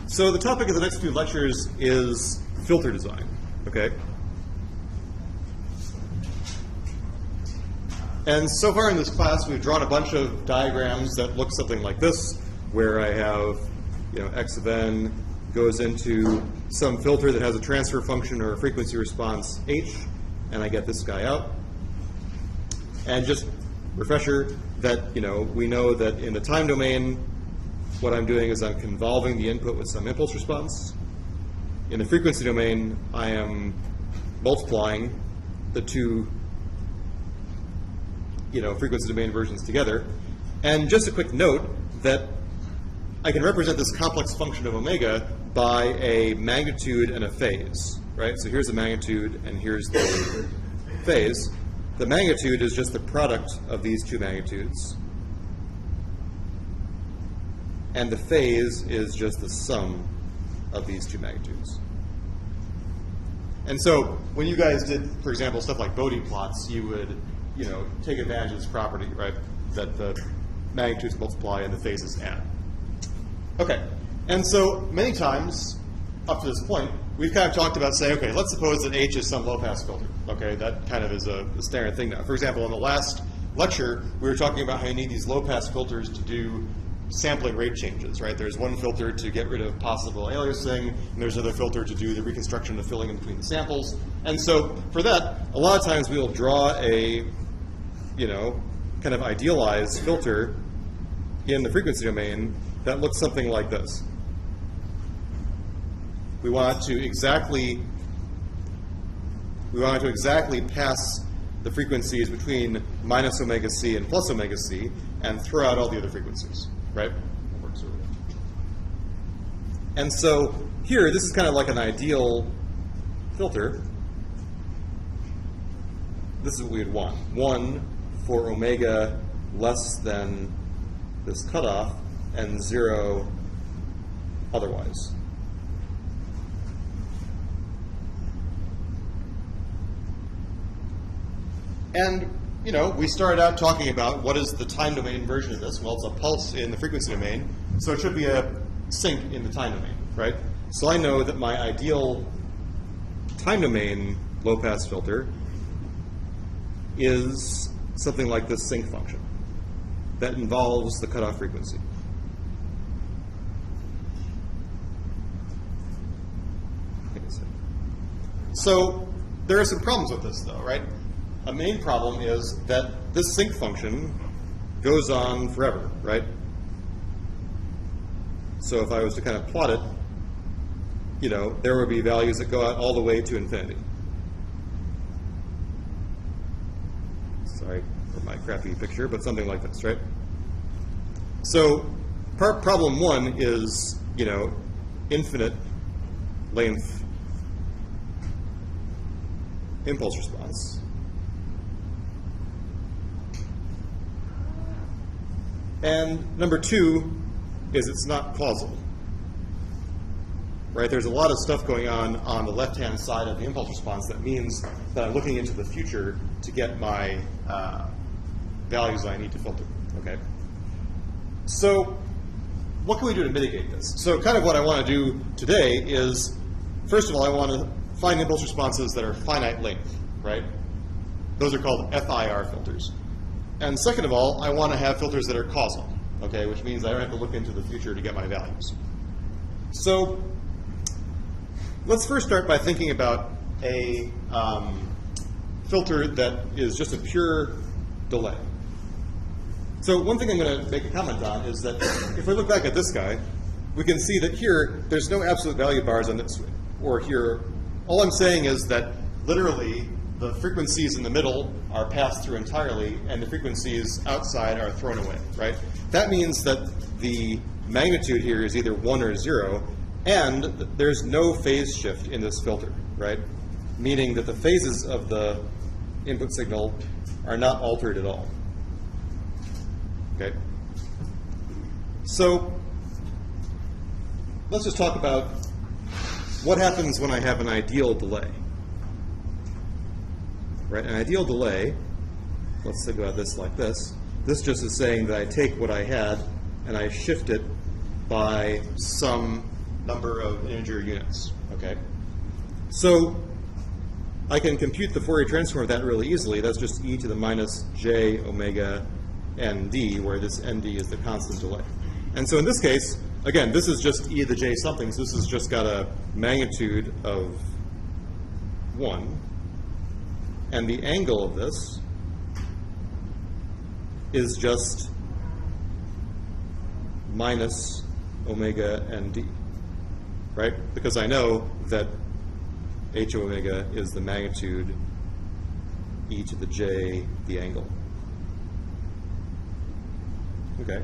So the topic of the next few lectures is filter design, okay? And so far in this class, we've drawn a bunch of diagrams that look something like this, where I have, x of n goes into some filter that has a transfer function or a frequency response h, and I get this guy out. And just refresher that, we know that in the time domain, what I'm doing is I'm convolving the input with some impulse response. In the frequency domain, I am multiplying the two frequency domain versions together. And just a quick note that I can represent this complex function of omega by a magnitude and a phase, right? So here's the magnitude and here's the phase. The magnitude is just the product of these two magnitudes. And the phase is just the sum of these two magnitudes. And so when you guys did, for example, stuff like Bode plots, you would take advantage of this property, right? That the magnitudes multiply and the phases add. Okay, and so many times up to this point, we've kind of talked about saying, okay, let's suppose that H is some low-pass filter. Okay, that kind of is a standard thing now. For example, in the last lecture, we were talking about how you need these low-pass filters to do sampling rate changes, right? There's one filter to get rid of possible aliasing, and there's another filter to do the reconstruction of filling in between the samples. And so for that, a lot of times we will draw a kind of idealized filter in the frequency domain that looks something like this. We want to exactly pass the frequencies between minus omega c and plus omega c and throw out all the other frequencies, right? And so here, this is kind of like an ideal filter. This is what we would want. 1 for omega less than this cutoff, and 0 otherwise. And, we started out talking about what is the time domain version of this. Well, it's a pulse in the frequency domain, so it should be a sink in the time domain, right? So I know that my ideal time domain low-pass filter is something like this sink function that involves the cutoff frequency. So there are some problems with this, though, right? A main problem is that this sink function goes on forever, right? So if I was to kind of plot it, there would be values that go out all the way to infinity. Sorry for my crappy picture, but something like this, right? So problem one is, infinite length impulse response. And number two is it's not causal, right? There's a lot of stuff going on the left-hand side of the impulse response that means that I'm looking into the future to get my values that I need to filter, okay? So what can we do to mitigate this? So kind of what I want to do today is, first of all, I want to find impulse responses that are finite length, right? Those are called FIR filters. And second of all, I want to have filters that are causal, okay, which means I don't have to look into the future to get my values. So let's first start by thinking about a filter that is just a pure delay. So one thing I'm going to make a comment on is that if we look back at this guy, we can see that here, there's no absolute value bars on this, or here. All I'm saying is that literally the frequencies in the middle are passed through entirely, and the frequencies outside are thrown away, right? That means that the magnitude here is either 1 or 0, and there's no phase shift in this filter, right? Meaning that the phases of the input signal are not altered at all. Okay? So let's just talk about what happens when I have an ideal delay. Right? An ideal delay, let's think about this like this. This just is saying that I take what I had and I shift it by some number of integer units, okay? So I can compute the Fourier transform of that really easily. That's just e to the minus j omega nd, where this nd is the constant delay. And so in this case, again, this is just e to the j something, so this has just got a magnitude of 1. And the angle of this is just minus omega nd, right? Because I know that h omega is the magnitude e to the j, the angle. Okay.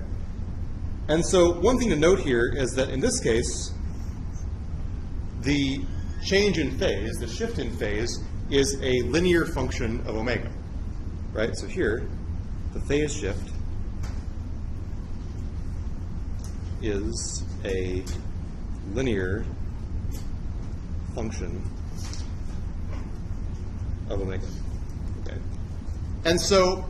And so one thing to note here is that in this case, the change in phase, the shift in phase, is a linear function of omega, right? So here, the phase shift is a linear function of omega. Okay. And so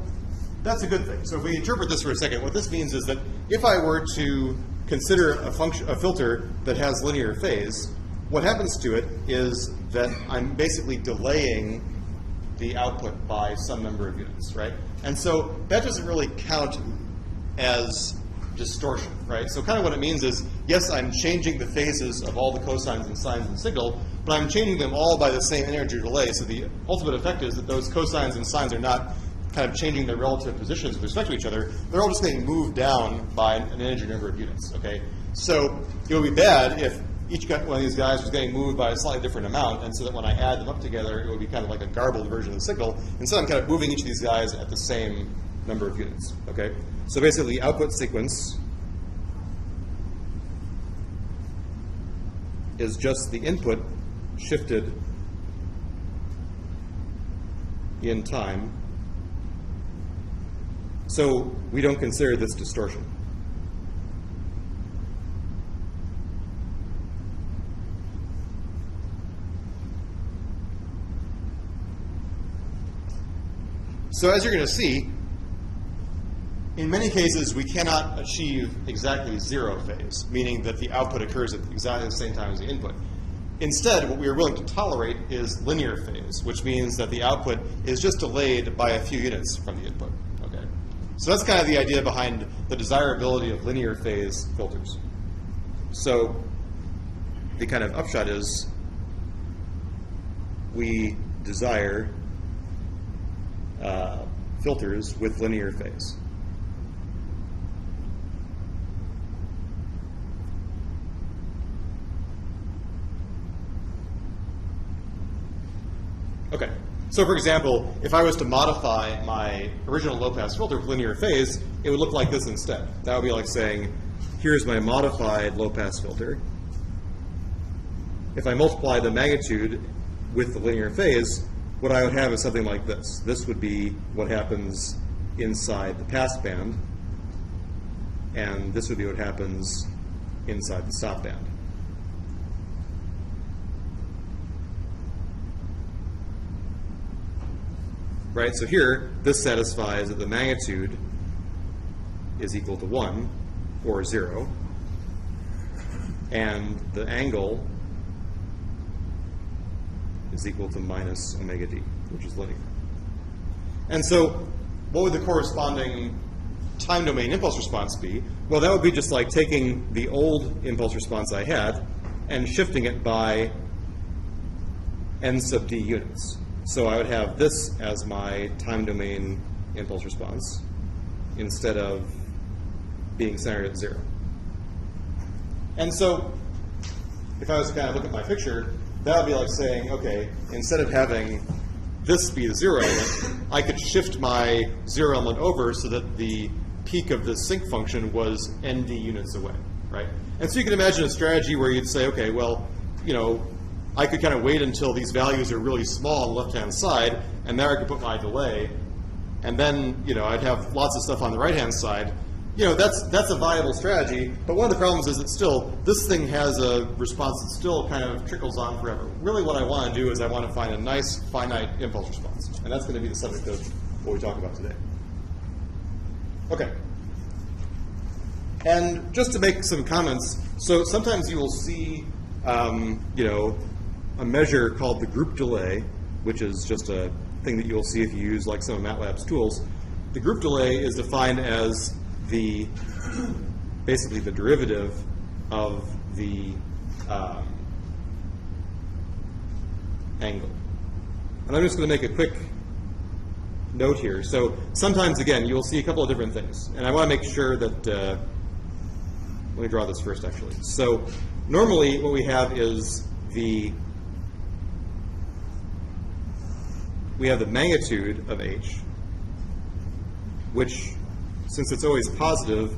that's a good thing. So if we interpret this for a second, what this means is that if I were to consider a filter that has linear phase, what happens to it is that I'm basically delaying the output by some number of units, right? And so that doesn't really count as distortion, right? So kind of what it means is, yes, I'm changing the phases of all the cosines and sines in the signal, but I'm changing them all by the same integer delay. So the ultimate effect is that those cosines and sines are not kind of changing their relative positions with respect to each other. They're all just getting moved down by an integer number of units, okay? So it would be bad if each one of these guys was getting moved by a slightly different amount, and so that when I add them up together, it would be kind of like a garbled version of the signal. Instead, I'm kind of moving each of these guys at the same number of units, okay? So basically, the output sequence is just the input shifted in time. So we don't consider this distortion. So as you're going to see, in many cases, we cannot achieve exactly zero phase, meaning that the output occurs at exactly the same time as the input. Instead, what we are willing to tolerate is linear phase, which means that the output is just delayed by a few units from the input. Okay? So that's kind of the idea behind the desirability of linear phase filters. So the kind of upshot is we desire filters with linear phase. Okay, so for example, if I was to modify my original low-pass filter with linear phase, it would look like this instead. That would be like saying, here's my modified low-pass filter. If I multiply the magnitude with the linear phase, what I would have is something like this. This would be what happens inside the pass band, and this would be what happens inside the stop band. Right, so here, this satisfies that the magnitude is equal to 1 or 0, and the angle is equal to minus omega d, which is linear. And so what would the corresponding time domain impulse response be? Well, that would be just like taking the old impulse response I had and shifting it by n sub d units. So I would have this as my time domain impulse response instead of being centered at 0. And so if I was to kind of look at my picture, that would be like saying, okay, instead of having this be the 0 element, I could shift my 0 element over so that the peak of the sinc function was nd units away, right? And so you can imagine a strategy where you'd say, okay, well, you know, I could kind of wait until these values are really small on the left-hand side, and there I could put my delay, and then, you know, I'd have lots of stuff on the right-hand side. You know, that's a viable strategy, but one of the problems is that still, this thing has a response that still kind of trickles on forever. Really what I want to do is I want to find a nice, finite impulse response, and that's going to be the subject of what we talk about today. Okay. And just to make some comments, so sometimes you will see, you know, a measure called the group delay, which is just a thing that you'll see if you use like some of MATLAB's tools. The group delay is defined as the basically the derivative of the angle. And I'm just going to make a quick note here. So sometimes, again, you'll see a couple of different things. And I want to make sure that, let me draw this first, actually. So normally what we have is we have the magnitude of h, which, since it's always positive,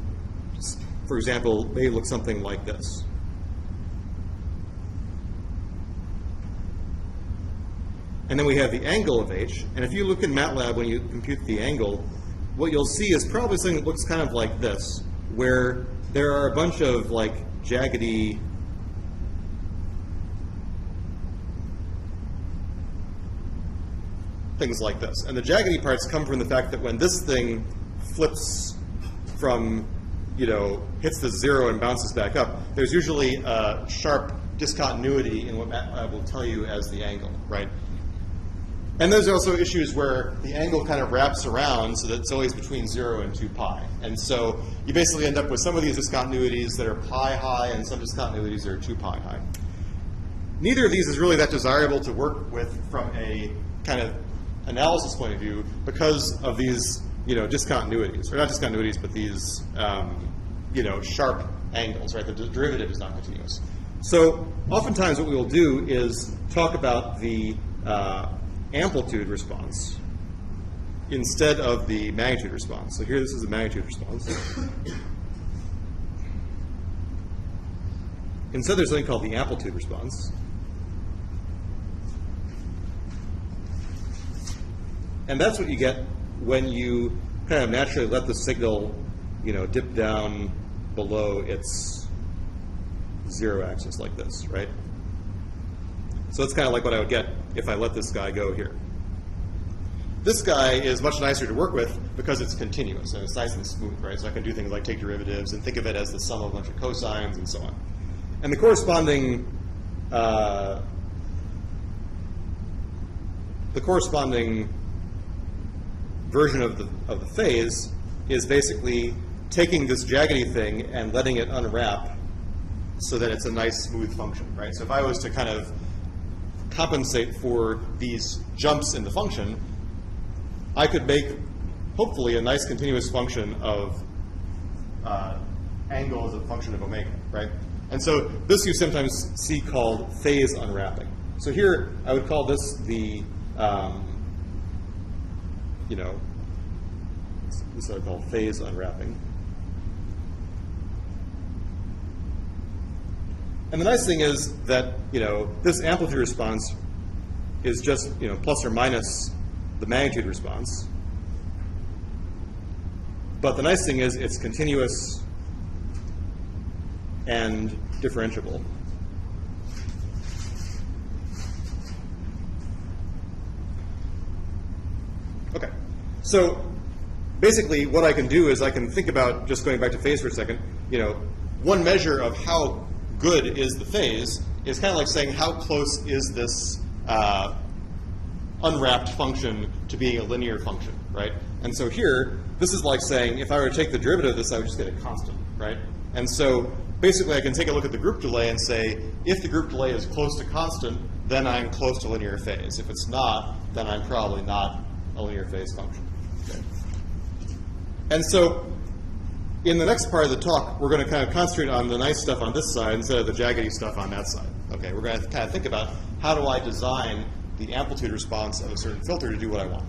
for example, may look something like this. And then we have the angle of h. And if you look in MATLAB when you compute the angle, what you'll see is probably something that looks kind of like this, where there are a bunch of like jaggedy things like this. And the jaggedy parts come from the fact that when this thing flips from, you know, hits the 0 and bounces back up, there's usually a sharp discontinuity in what MATLAB will tell you as the angle, right? And there's also issues where the angle kind of wraps around so that it's always between 0 and 2 pi. And so you basically end up with some of these discontinuities that are pi high and some discontinuities that are 2 pi high. Neither of these is really that desirable to work with from a kind of analysis point of view because of these, you know, discontinuities, or not discontinuities, but these, you know, sharp angles, right? The derivative is not continuous. So oftentimes what we will do is talk about the amplitude response instead of the magnitude response. So here, this is the magnitude response. Instead, there's something called the amplitude response. And that's what you get when you kind of naturally let the signal, you know, dip down below its 0 axis like this, right? So it's kind of like what I would get if I let this guy go here. This guy is much nicer to work with because it's continuous and it's nice and smooth, right? So I can do things like take derivatives and think of it as the sum of a bunch of cosines and so on. And the corresponding version of the phase is basically taking this jaggedy thing and letting it unwrap so that it's a nice smooth function, right? So if I was to kind of compensate for these jumps in the function, I could make, hopefully, a nice continuous function of angle as a function of omega, right? And so this you sometimes see called phase unwrapping. So here I would call this the, you know, this is what I call phase unwrapping. And the nice thing is that, you know, this amplitude response is just, you know, plus or minus the magnitude response. But the nice thing is it's continuous and differentiable. Okay. So basically what I can do is I can think about, just going back to phase for a second, you know, one measure of how good is the phase is kind of like saying how close is this unwrapped function to being a linear function, right? And so here, this is like saying if I were to take the derivative of this, I would just get a constant, right? And so basically I can take a look at the group delay and say if the group delay is close to constant, then I'm close to linear phase. If it's not, then I'm probably not a linear phase function. Okay. And so in the next part of the talk, we're going to kind of concentrate on the nice stuff on this side instead of the jaggedy stuff on that side. Okay, we're going to kind of think about how do I design the amplitude response of a certain filter to do what I want.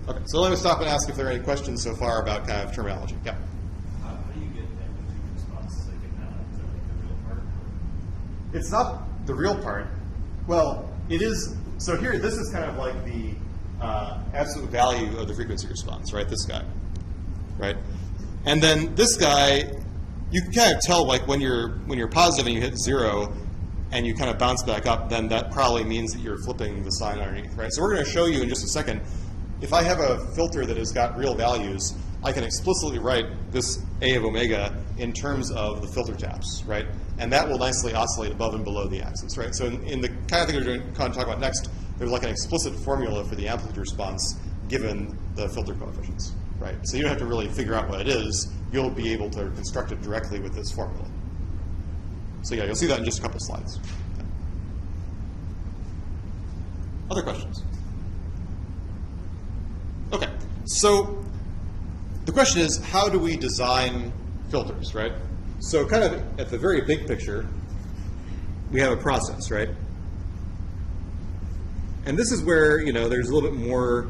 Okay, so let me stop and ask if there are any questions so far about kind of terminology. Yeah. How do you get amplitude responses like in that? Is that like the real part? It's not the real part. Well, it is. So here, this is kind of like the absolute value of the frequency response, right? This guy, right? And then this guy, you can kind of tell like when you're positive and you hit 0 and you kind of bounce back up, then that probably means that you're flipping the sign underneath, right? So we're going to show you in just a second, if I have a filter that has got real values, I can explicitly write this A of omega in terms of the filter taps, right? And that will nicely oscillate above and below the axis, right? So in the kind of thing we're going to talk about next, there's like an explicit formula for the amplitude response given the filter coefficients, right? So you don't have to really figure out what it is. You'll be able to construct it directly with this formula. So yeah, you'll see that in just a couple slides. Other questions? Okay, so the question is, how do we design filters, right? So kind of at the very big picture, we have a process, right? And this is where, there's a little bit more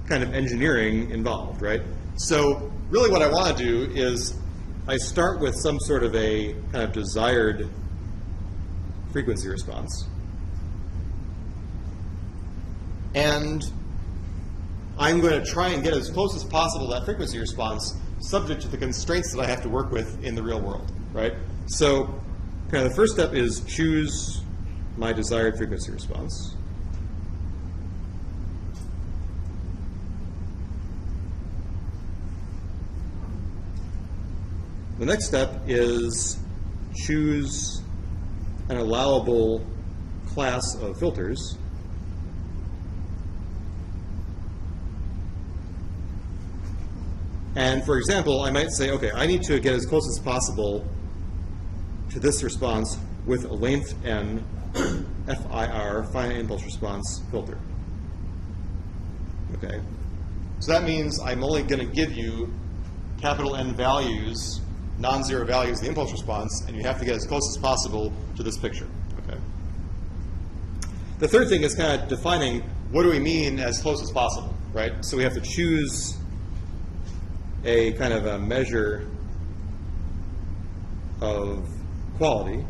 kind of engineering involved, right? So really what I want to do is I start with some sort of a kind of desired frequency response. And I'm going to try and get as close as possible to that frequency response, subject to the constraints that I have to work with in the real world, right? So kind of the first step is choose my desired frequency response. The next step is choose an allowable class of filters. And for example, I might say, okay, I need to get as close as possible to this response with a length n FIR, finite impulse response filter. Okay, so that means I'm only going to give you capital N values, non-zero values of the impulse response, and you have to get as close as possible to this picture. Okay. The third thing is kind of defining what do we mean as close as possible, right? So we have to choose a kind of a measure of quality,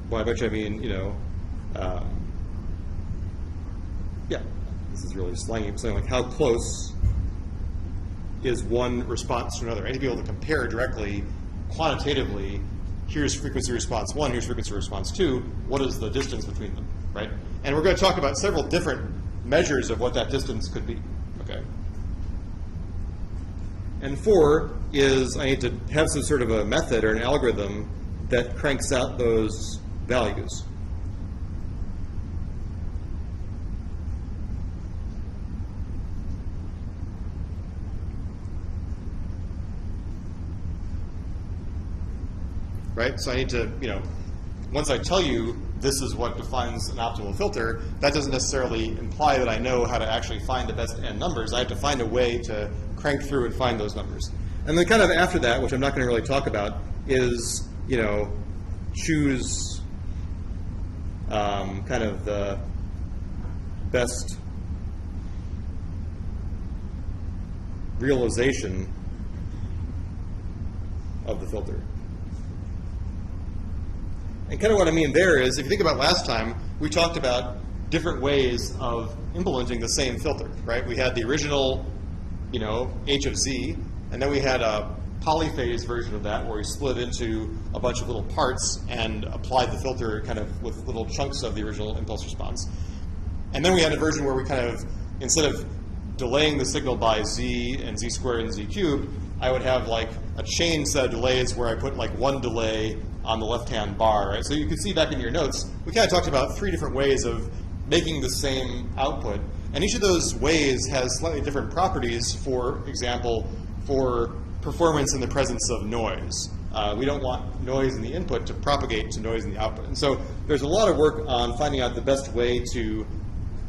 by which I mean, yeah, this is really slangy, saying like how close is one response to another. I need to be able to compare directly, quantitatively, here's frequency response 1, here's frequency response 2, what is the distance between them, right? And we're going to talk about several different measures of what that distance could be, okay? And 4 is I need to have some sort of a method or an algorithm that cranks out those values. Right? So I need to, once I tell you this is what defines an optimal filter, that doesn't necessarily imply that I know how to actually find the best n numbers. I have to find a way to crank through and find those numbers. And then kind of after that, which I'm not going to really talk about, is, choose kind of the best realization of the filter. And kind of what I mean there is, if you think about last time, we talked about different ways of implementing the same filter, right? We had the original, H of Z, and then we had a polyphase version of that where we split into a bunch of little parts and applied the filter kind of with little chunks of the original impulse response. And then we had a version where we kind of, instead of delaying the signal by Z and Z squared and Z cubed, I would have like a chain set of delays where I put like one delay on the left-hand bar, right? So you can see back in your notes, we kind of talked about 3 different ways of making the same output. And each of those ways has slightly different properties, for example, for performance in the presence of noise. We don't want noise in the input to propagate to noise in the output. And so there's a lot of work on finding out the best way to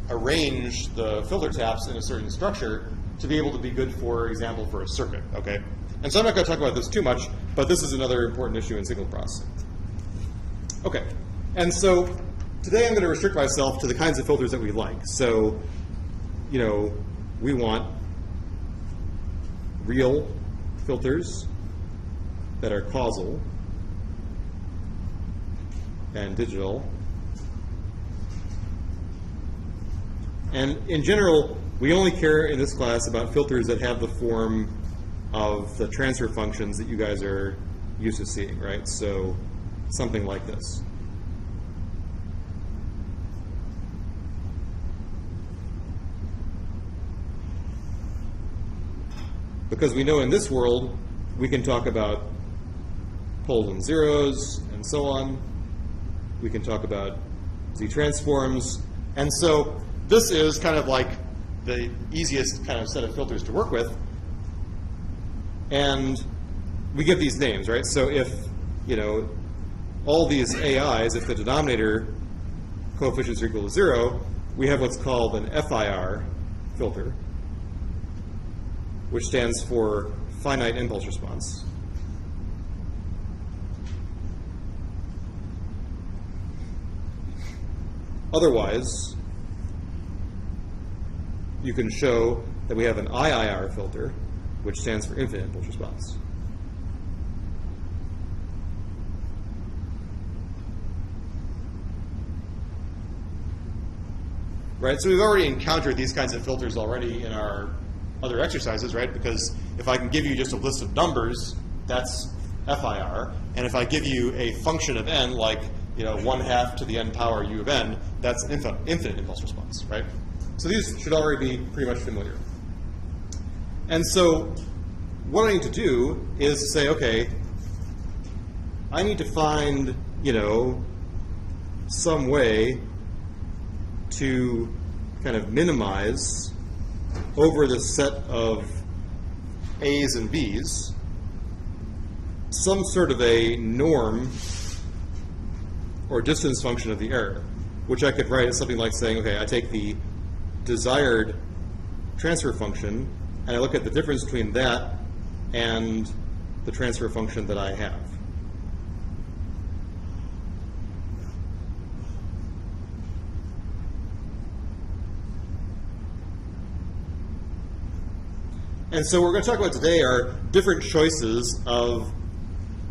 arrange the filter taps in a certain structure to be able to be good, for example, for a circuit, okay? And so I'm not going to talk about this too much, but this is another important issue in signal processing. Okay, and so today I'm going to restrict myself to the kinds of filters that we like. So, we want real filters that are causal and digital. And in general, we only care in this class about filters that have the form of the transfer functions that you guys are used to seeing, right? So something like this. because we know in this world we can talk about poles and zeros and so on. We can talk about Z transforms. And so this is kind of like the easiest kind of set of filters to work with. And we give these names, right? So if, you know, all these AIs, if the denominator coefficients are equal to 0, we have what's called an FIR filter, which stands for finite impulse response. Otherwise, you can show that we have an IIR filter, which stands for infinite impulse response. Right, so we've already encountered these kinds of filters already in our other exercises, right? Because if I can give you just a list of numbers, that's FIR. And if I give you a function of n, like 1/2 to the n power u of n, that's infinite impulse response, right? So these should already be pretty much familiar. And so what I need to do is to say, okay, I need to find, some way to kind of minimize over the set of A's and B's some sort of a norm or distance function of the error, which I could write as something like saying, okay, I take the desired transfer function and I look at the difference between that and the transfer function that I have. And so what we're going to talk about today are different choices of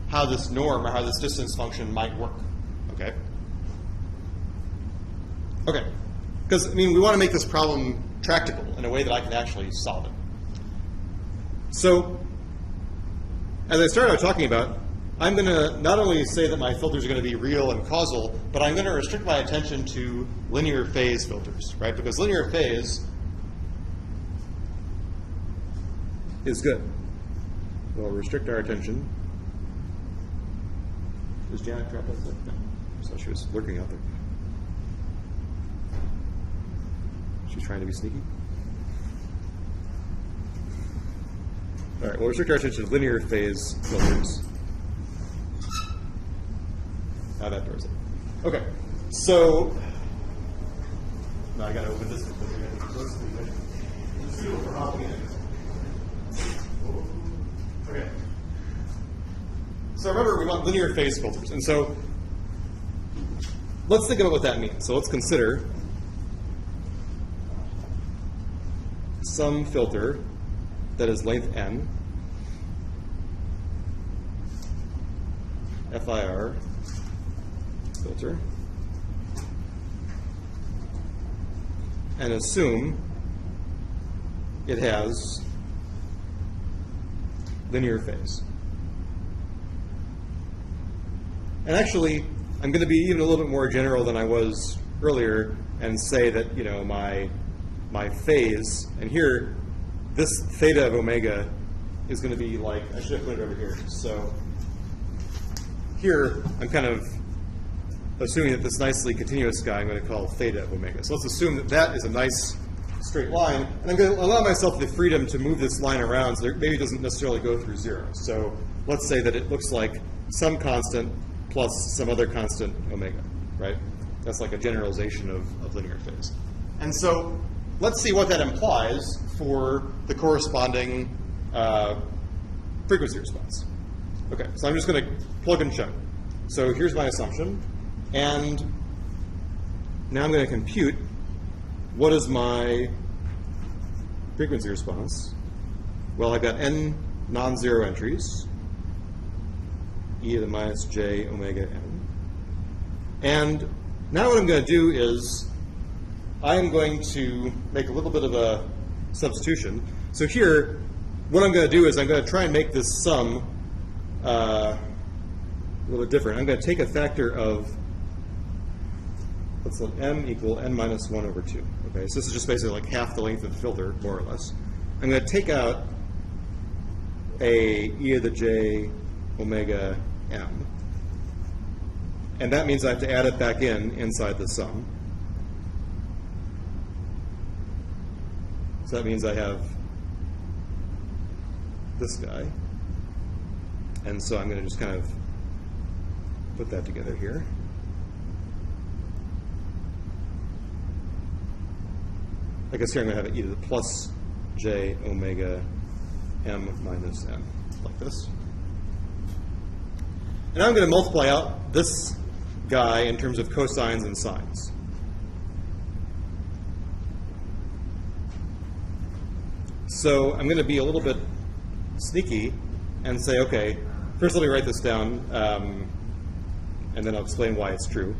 how this norm or how this distance function might work. Okay? Okay. Because, we want to make this problem tractable in a way that I can actually solve it. So, as I started out talking about, I'm going to not only say that my filters are going to be real and causal, but I'm going to restrict my attention to linear phase filters, right? Because linear phase is good. We'll restrict our attention. Is Janet trapped out there? No. So she was lurking out there. She's trying to be sneaky. All right, we'll restrict our attention to linear phase filters. Now that door's open. Okay, so now I got to open this because we're going to close the window. Let's see what we're hopping in. Okay. So remember, we want linear phase filters. And so let's think about what that means. So let's consider some filter that is length n, FIR filter, and assume it has linear phase. And actually, I'm going to be even a little bit more general than I was earlier and say that, my phase, and here, this theta of omega is going to be like, I should have put it over here. So here, I'm kind of assuming that this nicely continuous guy I'm going to call theta of omega. So let's assume that that is a nice straight line, and I'm going to allow myself the freedom to move this line around so that maybe it doesn't necessarily go through 0. So let's say that it looks like some constant plus some other constant omega, right? That's like a generalization of linear phase. And so let's see what that implies for the corresponding frequency response. Okay, so I'm just going to plug and chug. So here's my assumption, and now I'm going to compute what is my frequency response. Well, I've got n non-zero entries, e to the minus j omega n. And now what I'm going to do is I'm going to make a little bit of a substitution. So here, what I'm going to do is I'm going to try and make this sum a little bit different. I'm going to take a factor of, let's let m equal n minus 1 over 2. Okay, so this is just basically like half the length of the filter, more or less. I'm going to take out a e to the j omega m. And that means I have to add it back in inside the sum. So that means I have this guy. And so I'm going to just kind of put that together here. I guess here I'm going to have e to the plus j omega m minus n, like this. And now I'm going to multiply out this guy in terms of cosines and sines. So I'm going to be a little bit sneaky and say, okay, first let me write this down, and then I'll explain why it's true.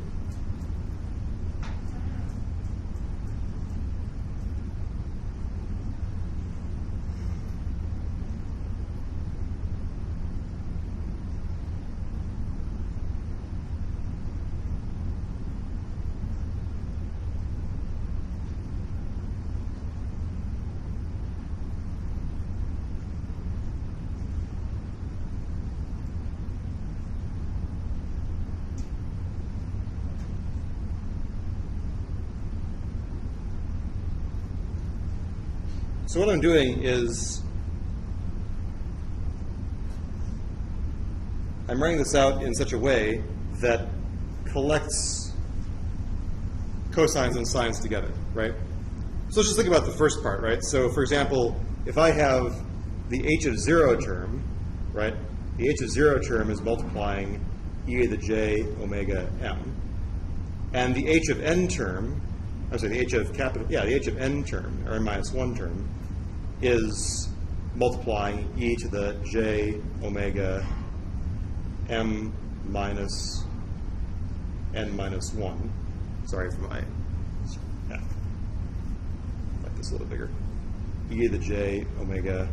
So what I'm doing is I'm writing this out in such a way that collects cosines and sines together, right? So let's just think about the first part, right? So for example, if I have the h of 0 term, right? The h of 0 term is multiplying e to the j omega m. And the h of n term, I'm sorry, the h of n term, or n minus 1 term, is multiplying e to the j omega m minus n minus 1. Sorry for my, yeah, like this a little bigger. E to the j omega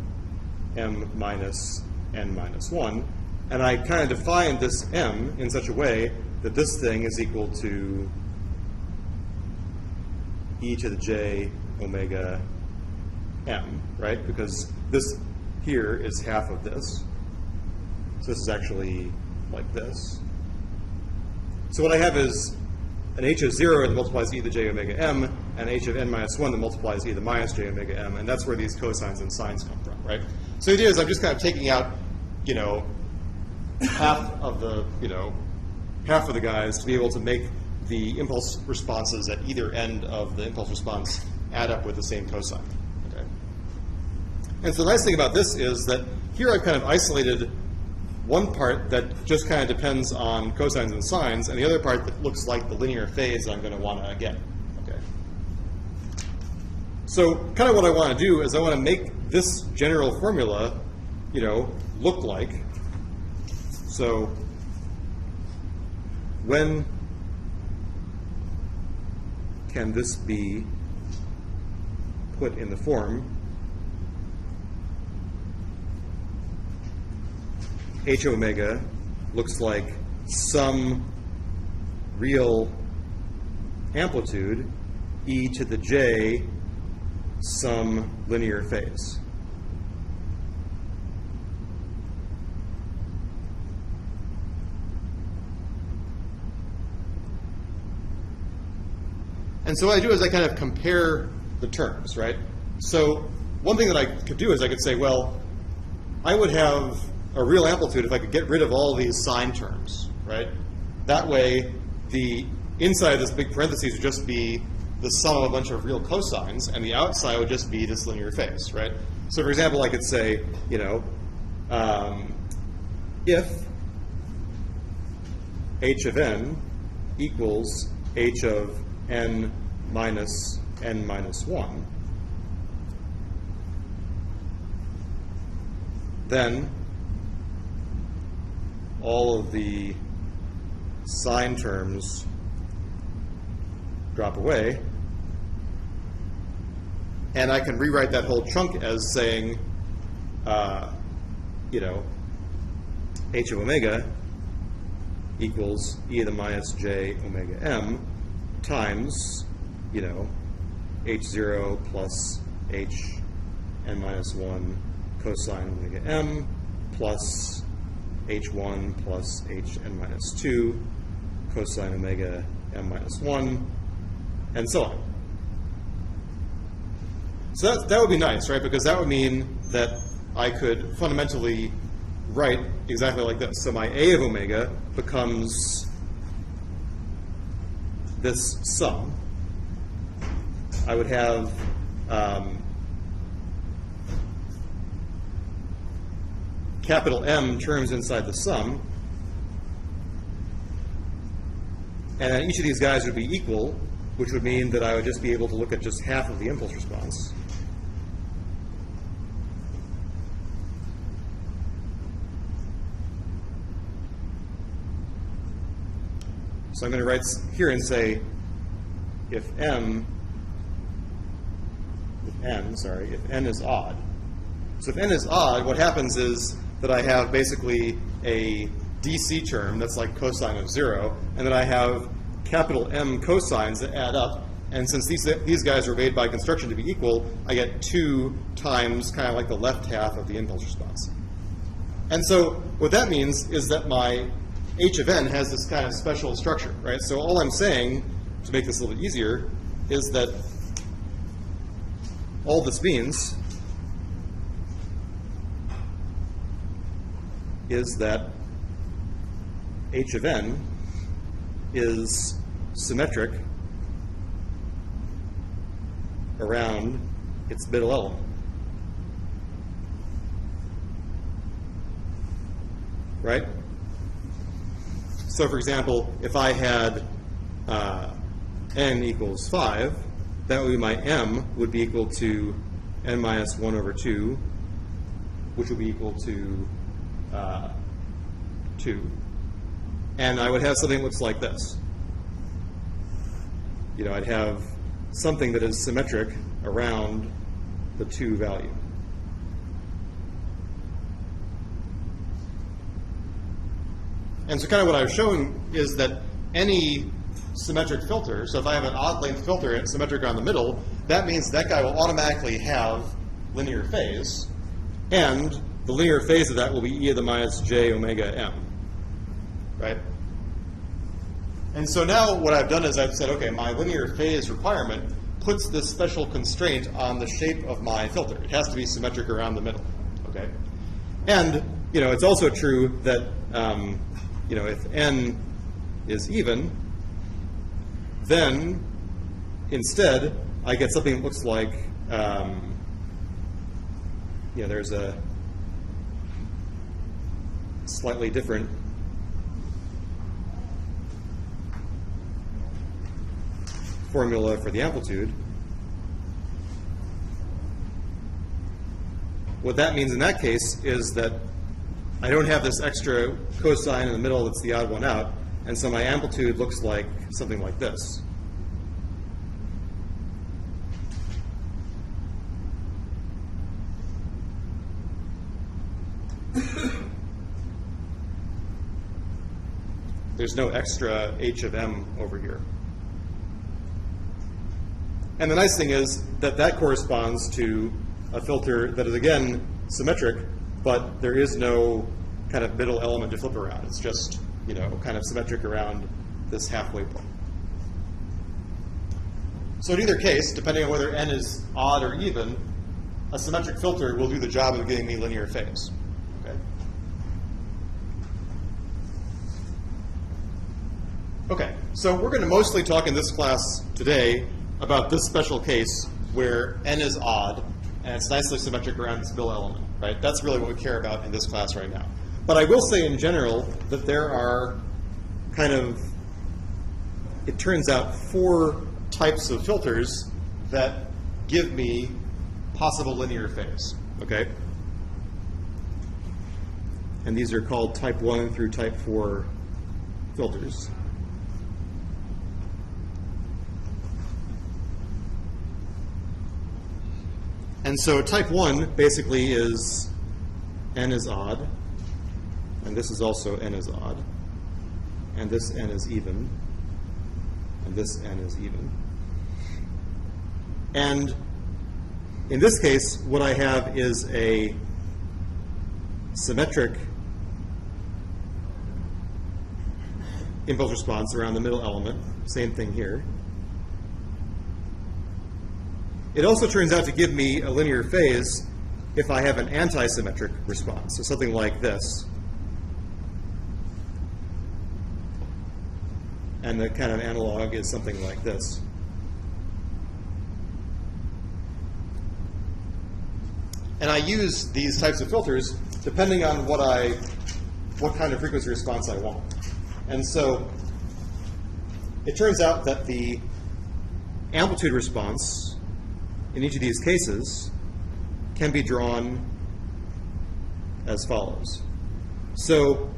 m minus n minus 1. And I kind of defined this m in such a way that this thing is equal to e to the j omega m, right? Because this here is half of this. So this is actually like this. So what I have is an h of 0 that multiplies e to the j omega m, and h of n minus 1 that multiplies e to the minus j omega m, and that's where these cosines and sines come from, right? So the idea is I'm just kind of taking out, you know, half of the guys to be able to make the impulse responses at either end of the impulse response add up with the same cosine. Okay? And so the nice thing about this is that here I've kind of isolated one part that just kind of depends on cosines and sines, and the other part that looks like the linear phase that I'm going to want to get. Okay. So kind of what I want to do is I want to make this general formula, you know, look like. So when can this be put in the form h omega looks like some real amplitude e to the j some linear phase. And so what I do is I kind of compare the terms, right? So one thing that I could do is I could say, well, I would have a real amplitude if I could get rid of all these sine terms, right? That way, the inside of this big parentheses would just be the sum of a bunch of real cosines, and the outside would just be this linear phase, right? So for example, I could say, you know, if h of n equals h of n minus n minus 1, then all of the sine terms drop away, and I can rewrite that whole chunk as saying, you know, h of omega equals e to the minus j omega m times, you know, h0 plus h n minus 1 cosine omega m plus h1 plus hn minus 2 cosine omega m minus 1, and so on. So that would be nice, right? Because that would mean that I could fundamentally write exactly like this. So my A of omega becomes this sum. I would have capital M terms inside the sum, and then each of these guys would be equal, which would mean that I would just be able to look at just half of the impulse response. So I'm going to write here and say if n is odd. So if n is odd, what happens is that I have basically a DC term that's like cosine of 0, and then I have capital M cosines that add up. And since these guys are made by construction to be equal, I get 2 times kind of like the left half of the impulse response. And so what that means is that my h of n has this kind of special structure, right? So all I'm saying, to make this a little bit easier, is that all this means is that h of n is symmetric around its middle element. Right? So for example, if I had n equals 5, that would be my m would be equal to n minus 1 over 2, which would be equal to 2. And I would have something that looks like this. You know, I'd have something that is symmetric around the 2 value. And so kind of what I was showing is that any symmetric filter, so if I have an odd length filter and it's symmetric around the middle, that means that guy will automatically have linear phase, and the linear phase of that will be e to the minus j omega m, right? And so now what I've done is I've said, okay, my linear phase requirement puts this special constraint on the shape of my filter. It has to be symmetric around the middle, okay? And, you know, it's also true that, you know, if n is even, then instead I get something that looks like, you know, there's a slightly different formula for the amplitude. What that means in that case is that I don't have this extra cosine in the middle that's the odd one out, and so my amplitude looks like something like this. There's no extra h of m over here. And the nice thing is that that corresponds to a filter that is, again, symmetric, but there is no kind of middle element to flip around. It's just, you know, kind of symmetric around this halfway point. So in either case, depending on whether n is odd or even, a symmetric filter will do the job of giving me linear phase. Okay? Okay, so we're going to mostly talk in this class today about this special case where n is odd and it's nicely symmetric around its middle element, right? That's really what we care about in this class right now. But I will say in general that there are kind of, it turns out, 4 types of filters that give me possible linear phase, okay? And these are called type 1 through type 4 filters. And so type 1 basically is n is odd, and this is also n is odd, and this n is even, and this n is even. And in this case, what I have is a symmetric impulse response around the middle element. Same thing here. It also turns out to give me a linear phase if I have an anti-symmetric response, so something like this. And the kind of analog is something like this. And I use these types of filters depending on what kind of frequency response I want. And so it turns out that the amplitude response in each of these cases can be drawn as follows. So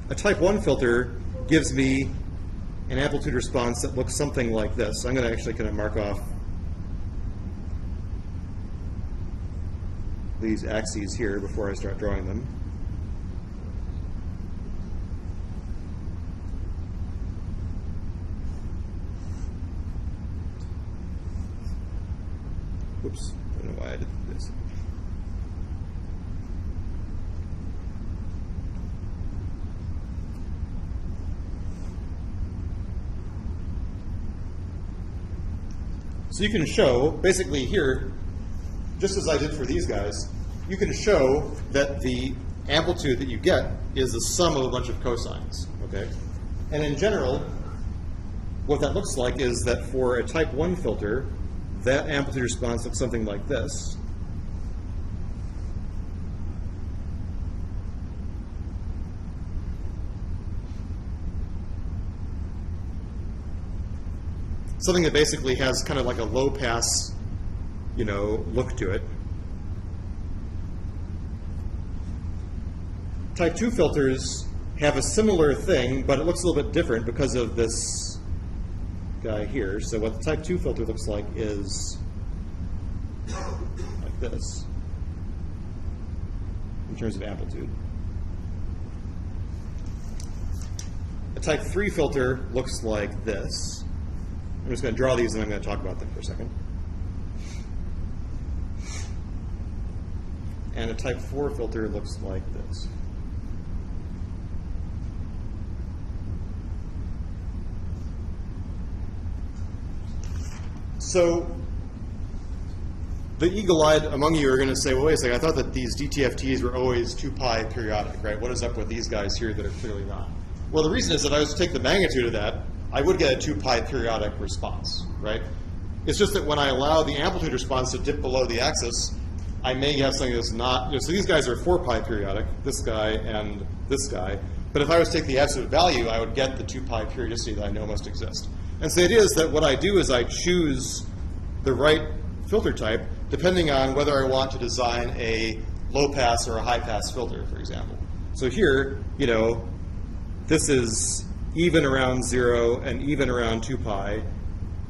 a type 1 filter gives me an amplitude response that looks something like this. So I'm going to actually kind of mark off these axes here before I start drawing them. Oops, I don't know why I did this. So you can show, basically here, just as I did for these guys, you can show that the amplitude that you get is the sum of a bunch of cosines, okay? And in general, what that looks like is that for a type 1 filter, that amplitude response looks something like this. Something that basically has kind of like a low pass, look to it. Type 2 filters have a similar thing, but it looks a little bit different because of this guy here. So what the type 2 filter looks like is like this in terms of amplitude. A type 3 filter looks like this. I'm just going to draw these and I'm going to talk about them for a second. And a type 4 filter looks like this. So the eagle-eyed among you are going to say, well, wait a second, I thought that these DTFTs were always 2 pi periodic, right? What is up with these guys here that are clearly not? Well, the reason is that if I was to take the magnitude of that, I would get a 2 pi periodic response, right? It's just that when I allow the amplitude response to dip below the axis, I may have something that's not, so these guys are 4 pi periodic, this guy and this guy. But if I was to take the absolute value, I would get the 2 pi periodicity that I know must exist. And so the idea is that what I do is I choose the right filter type depending on whether I want to design a low pass or a high pass filter, for example. So here, this is even around 0 and even around 2 pi.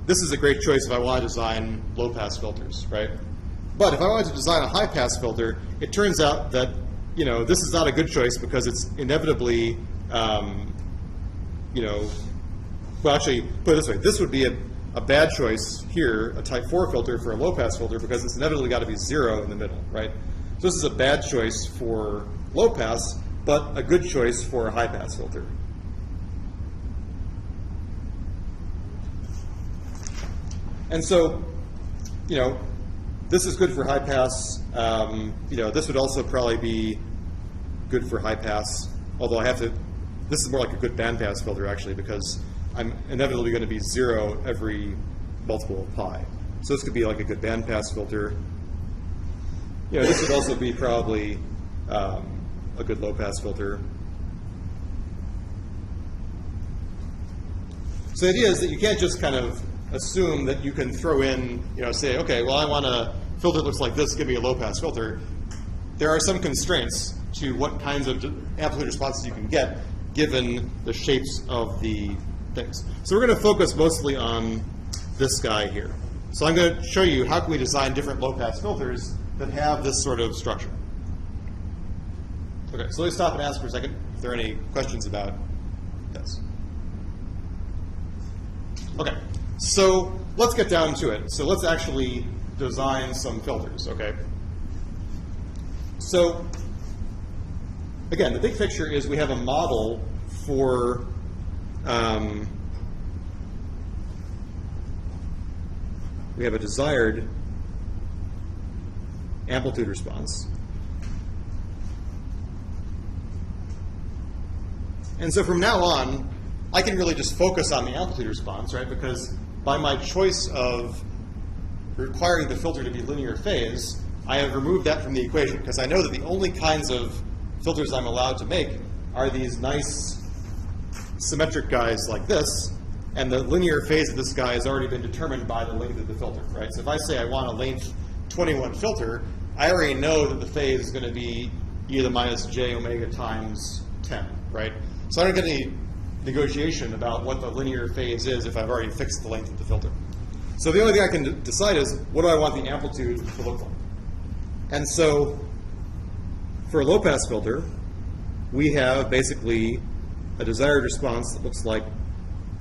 This is a great choice if I want to design low pass filters, right? But if I wanted to design a high pass filter, it turns out that this is not a good choice because it's inevitably, well, actually, put it this way, this would be a bad choice here, a type 4 filter for a low pass filter, because it's inevitably got to be 0 in the middle, right? So this is a bad choice for low pass, but a good choice for a high pass filter. And so, this is good for high pass. This would also probably be good for high pass, although this is more like a good band pass filter actually, because I'm inevitably going to be 0 every multiple of pi. So this could be like a good band pass filter. This would also be probably a good low pass filter. So the idea is that you can't just kind of assume that you can throw in, say, okay, well, I want a filter that looks like this, give me a low pass filter. There are some constraints to what kinds of amplitude responses you can get given the shapes of the things. So we're going to focus mostly on this guy here. So I'm going to show you how can we design different low pass filters that have this sort of structure. Okay, so let me stop and ask for a second if there are any questions about this. Okay, so let's get down to it. So let's actually design some filters, okay? So again, the big picture is we have a model for we have a desired amplitude response. And so from now on, I can really just focus on the amplitude response, right? Because by my choice of requiring the filter to be linear phase, I have removed that from the equation, because I know that the only kinds of filters I'm allowed to make are these nice symmetric guys like this, and the linear phase of this guy has already been determined by the length of the filter, right? So if I say I want a length 21 filter, I already know that the phase is going to be e to the minus j omega times 10, right? So I don't get any negotiation about what the linear phase is if I've already fixed the length of the filter. So the only thing I can decide is, what do I want the amplitude to look like? And so for a low-pass filter, we have basically a desired response that looks like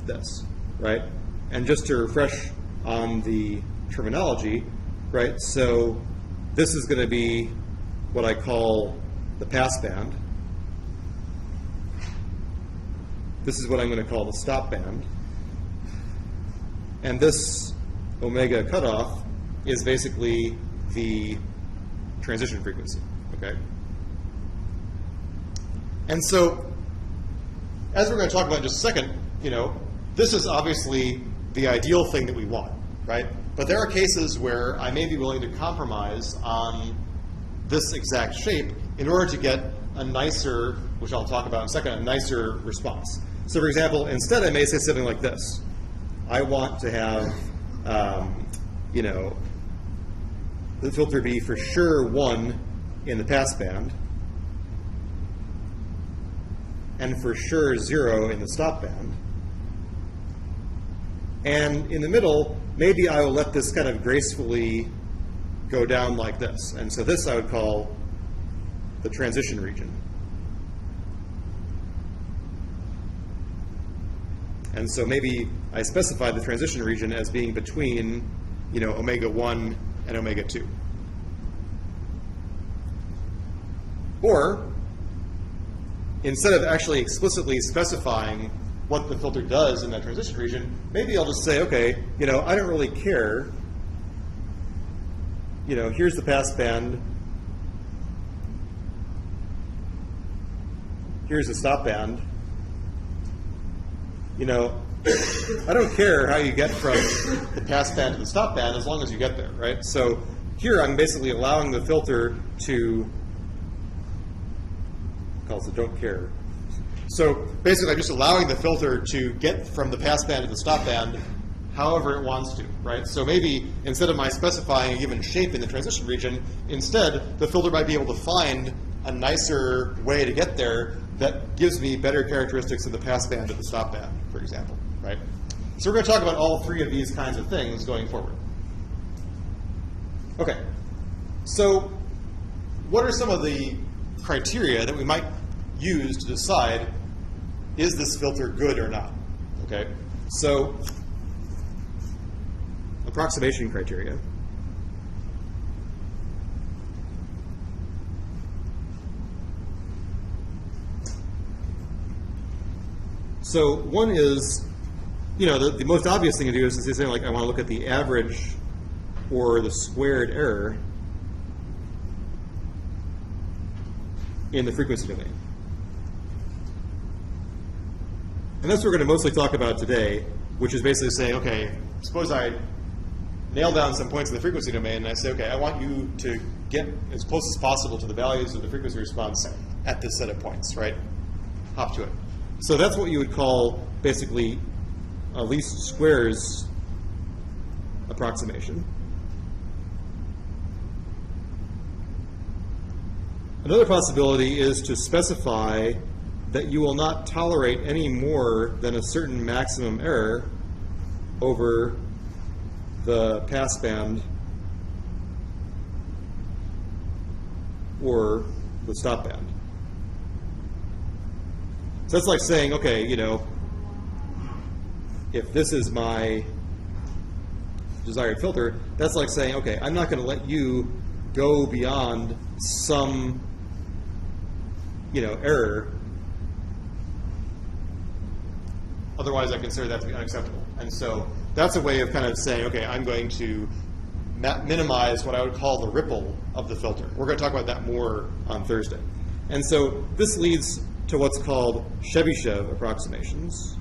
this, right? And just to refresh on the terminology, right, so this is going to be what I call the pass band. This is what I'm going to call the stop band. And this omega cutoff is basically the transition frequency, okay? And so, as we're going to talk about in just a second, this is obviously the ideal thing that we want, right? But there are cases where I may be willing to compromise on this exact shape in order to get a nicer, which I'll talk about in a second, a nicer response. So for example, instead I may say something like this. I want to have, the filter be for sure 1 in the pass band, and for sure 0 in the stop band. And in the middle, maybe I will let this kind of gracefully go down like this. And so this I would call the transition region. And so maybe I specify the transition region as being between, omega 1 and omega 2. Or, instead of actually explicitly specifying what the filter does in that transition region, maybe I'll just say, okay, I don't really care. Here's the pass band. Here's the stop band. I don't care how you get from the pass band to the stop band as long as you get there, right? So here I'm basically allowing the filter to, calls it don't care. So basically I'm just allowing the filter to get from the pass band to the stop band however it wants to, right? So maybe instead of my specifying a given shape in the transition region, instead the filter might be able to find a nicer way to get there that gives me better characteristics of the pass band to the stop band, for example, right? So we're going to talk about all 3 of these kinds of things going forward. Okay, so what are some of the criteria that we might use to decide, is this filter good or not? Okay, so approximation criteria. So one is, the most obvious thing to do is to say something like, I want to look at the average or the squared error in the frequency domain. And that's what we're going to mostly talk about today, which is basically saying, okay, suppose I nail down some points in the frequency domain, and I say, okay, I want you to get as close as possible to the values of the frequency response at this set of points, right? Hop to it. So that's what you would call basically a least squares approximation. Another possibility is to specify that you will not tolerate any more than a certain maximum error over the pass band or the stop band. So that's like saying, okay, if this is my desired filter, that's like saying, okay, I'm not going to let you go beyond some, 1 × error. Otherwise, I consider that to be unacceptable. And so that's a way of kind of saying, okay, I'm going to minimize what I would call the ripple of the filter. We're going to talk about that more on Thursday. And so this leads to what's called Chebyshev approximations.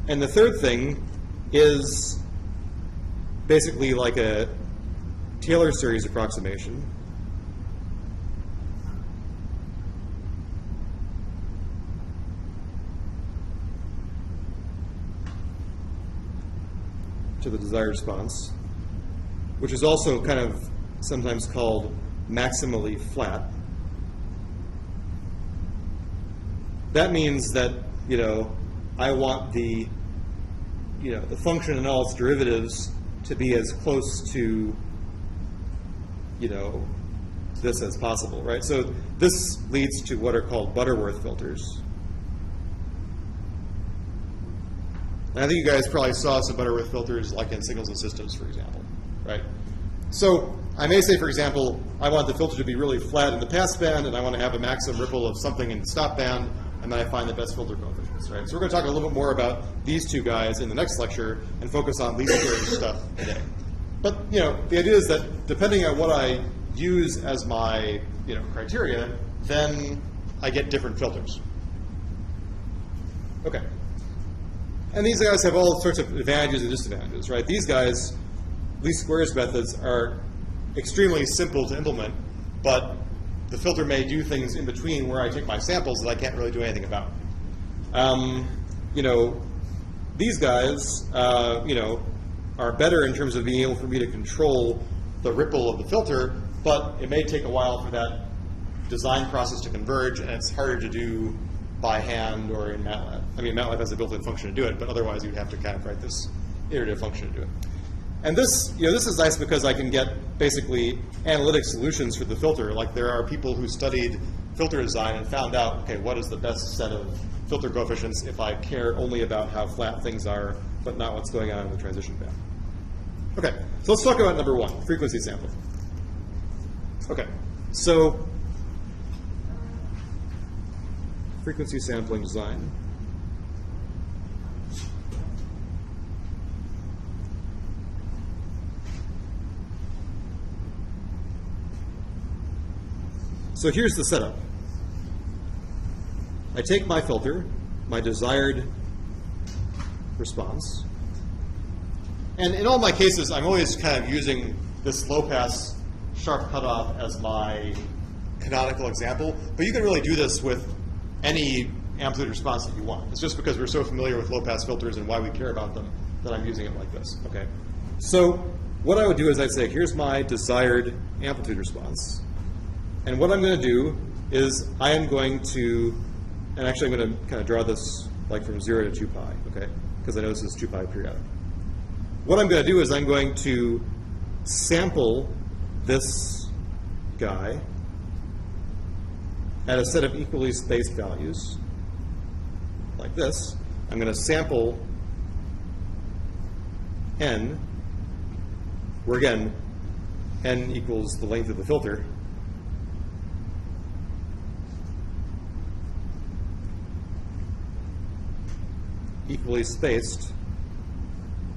And the third thing is basically like a Taylor series approximation. To the desired response, which is also kind of sometimes called maximally flat. That means that, I want the function and all its derivatives to be as close to, this as possible, right? So this leads to what are called Butterworth filters. And I think you guys probably saw some Butterworth filters like in signals and systems, for example, right? So I may say, for example, I want the filter to be really flat in the pass band, and I want to have a maximum ripple of something in the stop band, and then I find the best filter coefficients, right? So we're going to talk a little bit more about these two guys in the next lecture and focus on least squares stuff today. But, the idea is that depending on what I use as my, criteria, then I get different filters. Okay. And these guys have all sorts of advantages and disadvantages, right? These guys, least squares methods, are extremely simple to implement, but the filter may do things in between where I take my samples that I can't really do anything about. These guys, are better in terms of being able for me to control the ripple of the filter, but it may take a while for that design process to converge, and it's harder to do by hand or in MATLAB. I mean, MATLAB has a built-in function to do it, but otherwise you'd have to kind of write this iterative function to do it. And this, this is nice because I can get basically analytic solutions for the filter. Like there are people who studied filter design and found out, okay, what is the best set of filter coefficients if I care only about how flat things are, but not what's going on in the transition band. Okay, so let's talk about number one, frequency sampling. Okay, so frequency sampling design. So here's the setup. I take my filter, my desired response, and in all my cases, I'm always kind of using this low-pass sharp cutoff as my canonical example, but you can really do this with any amplitude response that you want. It's just because we're so familiar with low-pass filters and why we care about them that I'm using it like this, okay? So what I would do is I'd say, here's my desired amplitude response. And what I'm going to do is I am going to, and actually I'm going to kind of draw this like from 0 to 2 pi, okay? Because I know this is 2 pi periodic. What I'm going to do is I'm going to sample this guy at a set of equally spaced values, like this. I'm going to sample n, where again, n equals the length of the filter. Equally spaced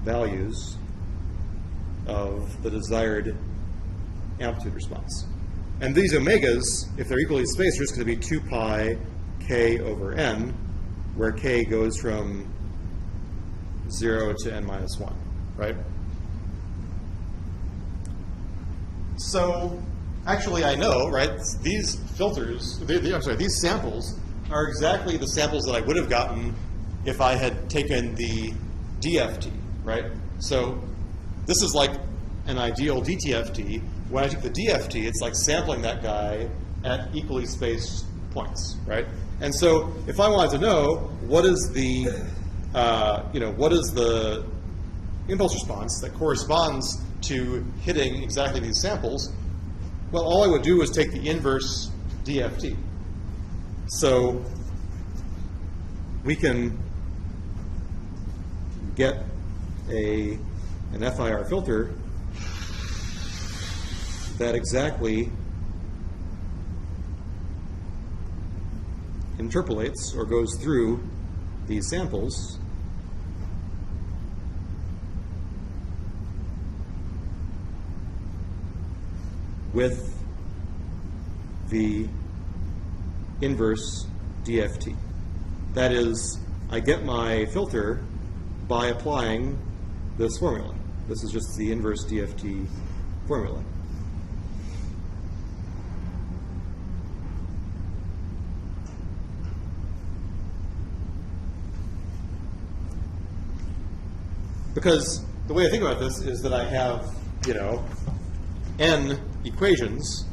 values of the desired amplitude response. And these omegas, if they're equally spaced, are just going to be 2 pi k over n, where k goes from 0 to n minus 1, right? So actually I know, right, these filters, these samples are exactly the samples that I would have gotten if I had taken the DFT, right? So this is like an ideal DTFT. When I took the DFT, it's like sampling that guy at equally spaced points, right? And so if I wanted to know what is the, what is the impulse response that corresponds to hitting exactly these samples, well, all I would do is take the inverse DFT. So we can get an FIR filter that exactly interpolates or goes through these samples with the inverse DFT. That is, I get my filter by applying this formula. This is just the inverse DFT formula. Because the way I think about this is that I have, n equations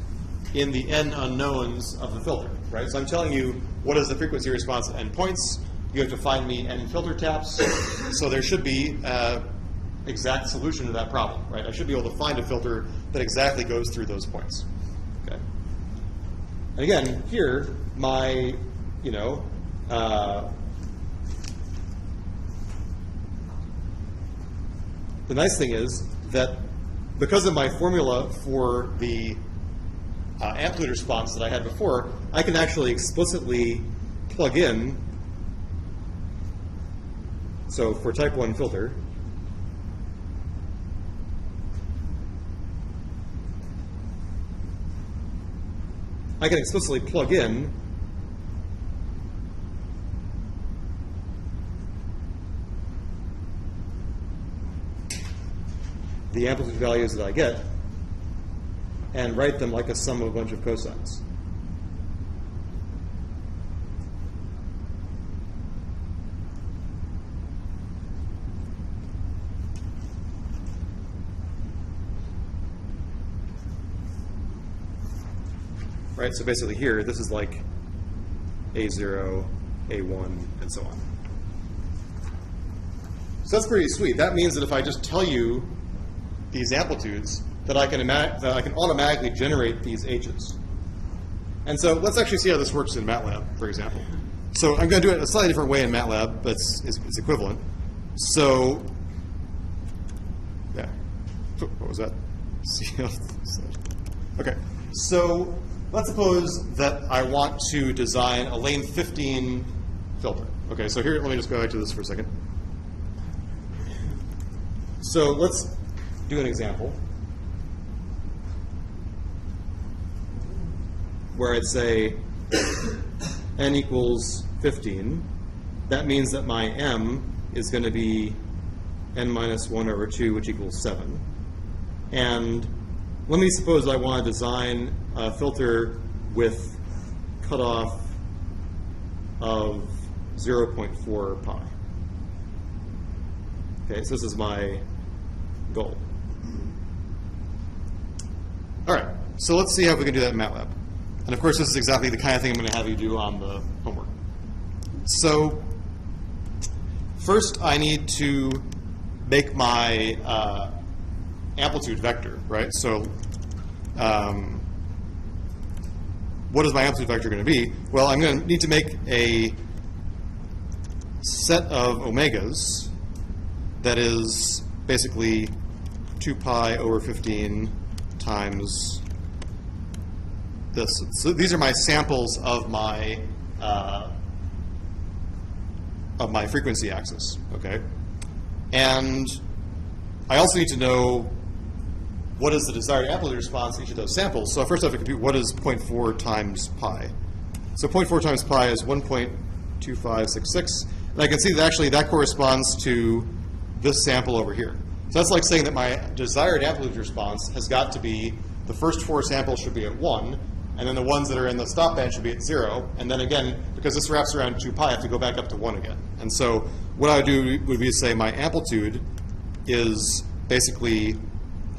in the n unknowns of the filter, right? So I'm telling you what is the frequency response at n points. You have to find me n filter taps. So there should be an exact solution to that problem, right? I should be able to find a filter that exactly goes through those points. Okay. And again, here, my, the nice thing is that because of my formula for the amplitude response that I had before, I can actually explicitly plug in, so for type 1 filter, I can explicitly plug in the amplitude values that I get and write them like a sum of a bunch of cosines. Right, so basically here, this is like A0, A1, and so on. So that's pretty sweet. That means that if I just tell you these amplitudes, that I can automatically generate these H's. And so let's actually see how this works in MATLAB, for example. So I'm going to do it a slightly different way in MATLAB, but it's equivalent. So, yeah. What was that? Okay. So let's suppose that I want to design a lane 15 filter. Okay, so here, let me just go back to this for a second. So let's do an example where I'd say n equals 15. That means that my m is going to be n minus 1 over 2, which equals 7. And let me suppose I want to design a filter with cutoff of 0.4 pi. Okay, so this is my goal. All right, so let's see how we can do that in MATLAB. And of course, this is exactly the kind of thing I'm going to have you do on the homework. So first, I need to make my amplitude vector, right? So what is my amplitude vector going to be? Well, I'm going to need to make a set of omegas that is basically 2 pi over 15 times this. So these are my samples of my frequency axis, okay? And I also need to know what is the desired amplitude response to each of those samples. So first I have to compute what is 0.4 times pi. So 0.4 times pi is 1.2566. And I can see that actually that corresponds to this sample over here. So that's like saying that my desired amplitude response has got to be, the first 4 samples should be at 1, and then the ones that are in the stop band should be at 0. And then again, because this wraps around 2 pi, I have to go back up to 1 again. And so what I would do would be to say my amplitude is basically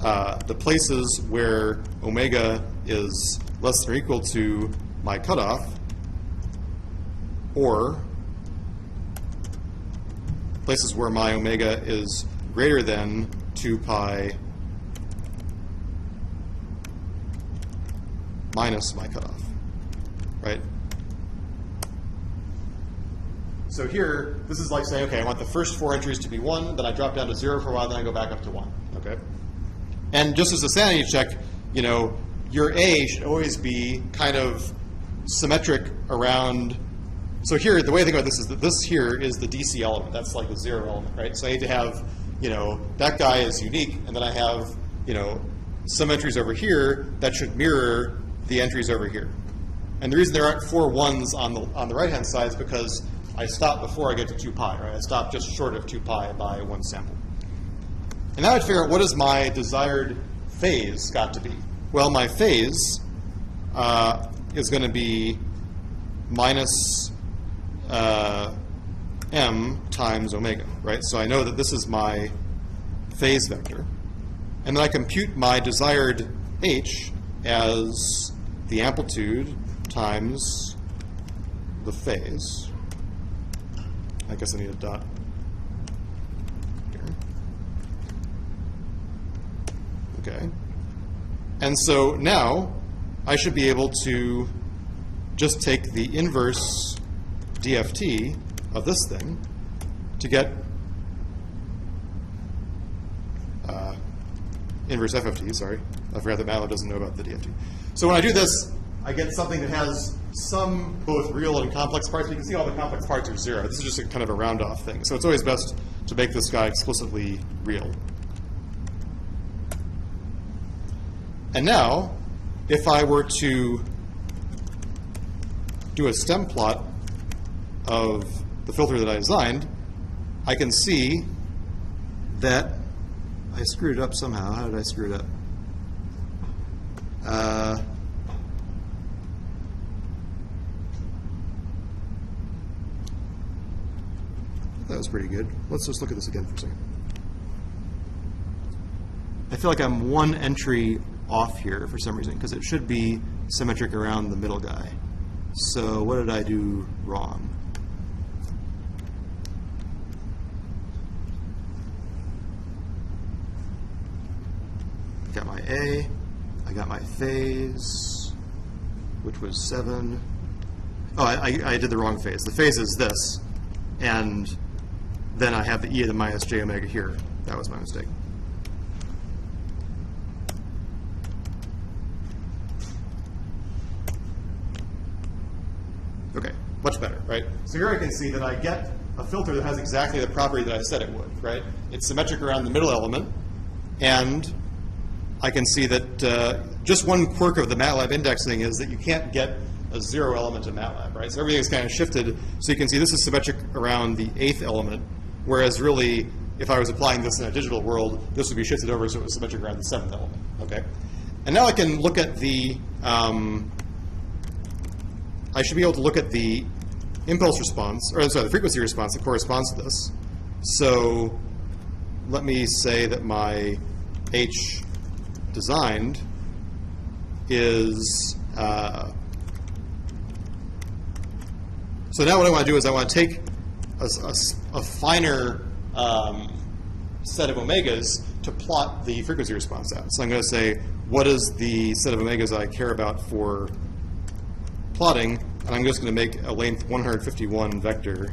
the places where omega is less than or equal to my cutoff, or places where my omega is greater than 2 pi minus my cutoff, right? So here, this is like saying, okay, I want the first 4 entries to be 1, then I drop down to 0 for a while, then I go back up to 1, okay? And just as a sanity check, you know, your A should always be kind of symmetric around. So here, the way I think about this is that this here is the DC element. That's like the 0 element, right? So I need to have, you know, that guy is unique, and then I have, you know, some entries over here that should mirror the entries over here. And the reason there aren't 4 1s on the right-hand side is because I stop before I get to 2 pi, right? I stop just short of 2 pi by 1 sample. And now I have to figure out what is my desired phase got to be. Well, my phase is going to be minus m times omega, right? So I know that this is my phase vector. And then I compute my desired h as the amplitude times the phase. I guess I need a dot here. Okay. And so now I should be able to just take the inverse DFT of this thing to get inverse FFT, sorry. I forgot that MATLAB doesn't know about the DFT. So when I do this, I get something that has some both real and complex parts. You can see all the complex parts are 0. This is just a kind of a round-off thing. So it's always best to make this guy explicitly real. And now, if I were to do a stem plot of the filter that I designed, I can see that I screwed it up somehow. How did I screw it up? That was pretty good. Let's just look at this again for a second. I feel like I'm 1 entry off here for some reason, because it should be symmetric around the middle guy. So what did I do wrong? I got my A, I got my phase, which was 7. Oh, I did the wrong phase. The phase is this, and then I have the e to the minus j omega here. That was my mistake. Okay, much better, right? So here I can see that I get a filter that has exactly the property that I said it would, right? It's symmetric around the middle element, and I can see that just one quirk of the MATLAB indexing is that you can't get a 0 element in MATLAB, right? So everything is kind of shifted. So you can see this is symmetric around the 8th element, whereas really, if I was applying this in a digital world, this would be shifted over so it was symmetric around the 7th element, okay? And now I can look at the, I should be able to look at the impulse response, or sorry, the frequency response that corresponds to this. So let me say that my H designed is, so now what I want to do is I want to take a finer set of omegas to plot the frequency response out. So I'm going to say, what is the set of omegas I care about for plotting? And I'm just going to make a length 151 vector.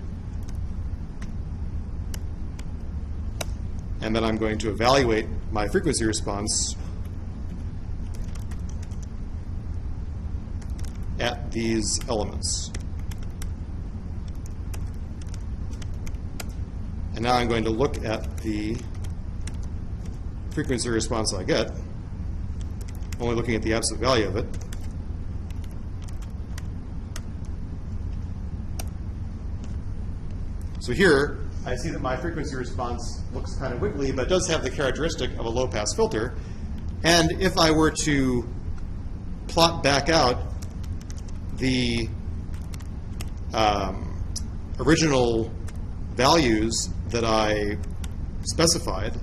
And then I'm going to evaluate my frequency response at these elements. And now I'm going to look at the frequency response I get, only looking at the absolute value of it. So here, I see that my frequency response looks kind of wiggly, but it does have the characteristic of a low-pass filter. And if I were to plot back out the original values that I specified,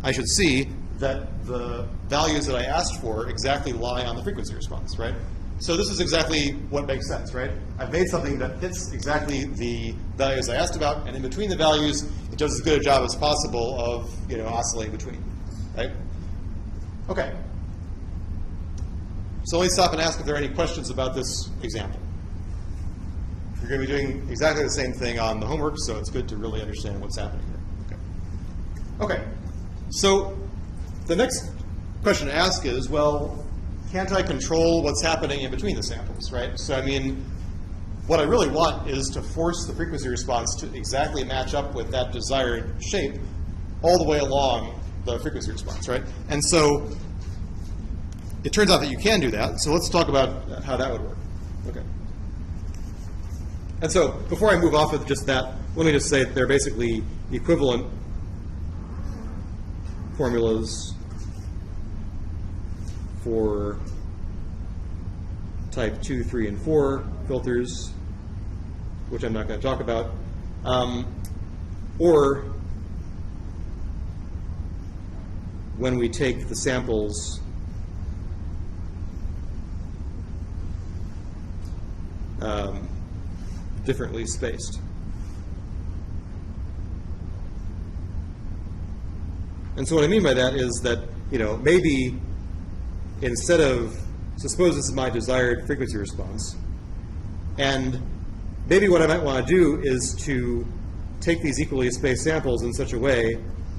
I should see that the values that I asked for exactly lie on the frequency response, right? So this is exactly what makes sense, right? I've made something that fits exactly the values I asked about, and in between the values, it does as good a job as possible of, you know, oscillating between, right? Okay. So let me stop and ask if there are any questions about this example. You're going to be doing exactly the same thing on the homework, so it's good to really understand what's happening here. Okay. Okay. So the next question to ask is, well, can't I control what's happening in between the samples, right? So I mean, what I really want is to force the frequency response to exactly match up with that desired shape all the way along the frequency response, right? And so it turns out that you can do that. So let's talk about how that would work. Okay. And so before I move off of just that, let me just say that they're basically equivalent formulas for type 2, 3, and 4 filters, which I'm not going to talk about, or when we take the samples differently spaced. And so what I mean by that is that, you know, maybe instead of, so suppose this is my desired frequency response, and maybe what I might want to do is to take these equally spaced samples in such a way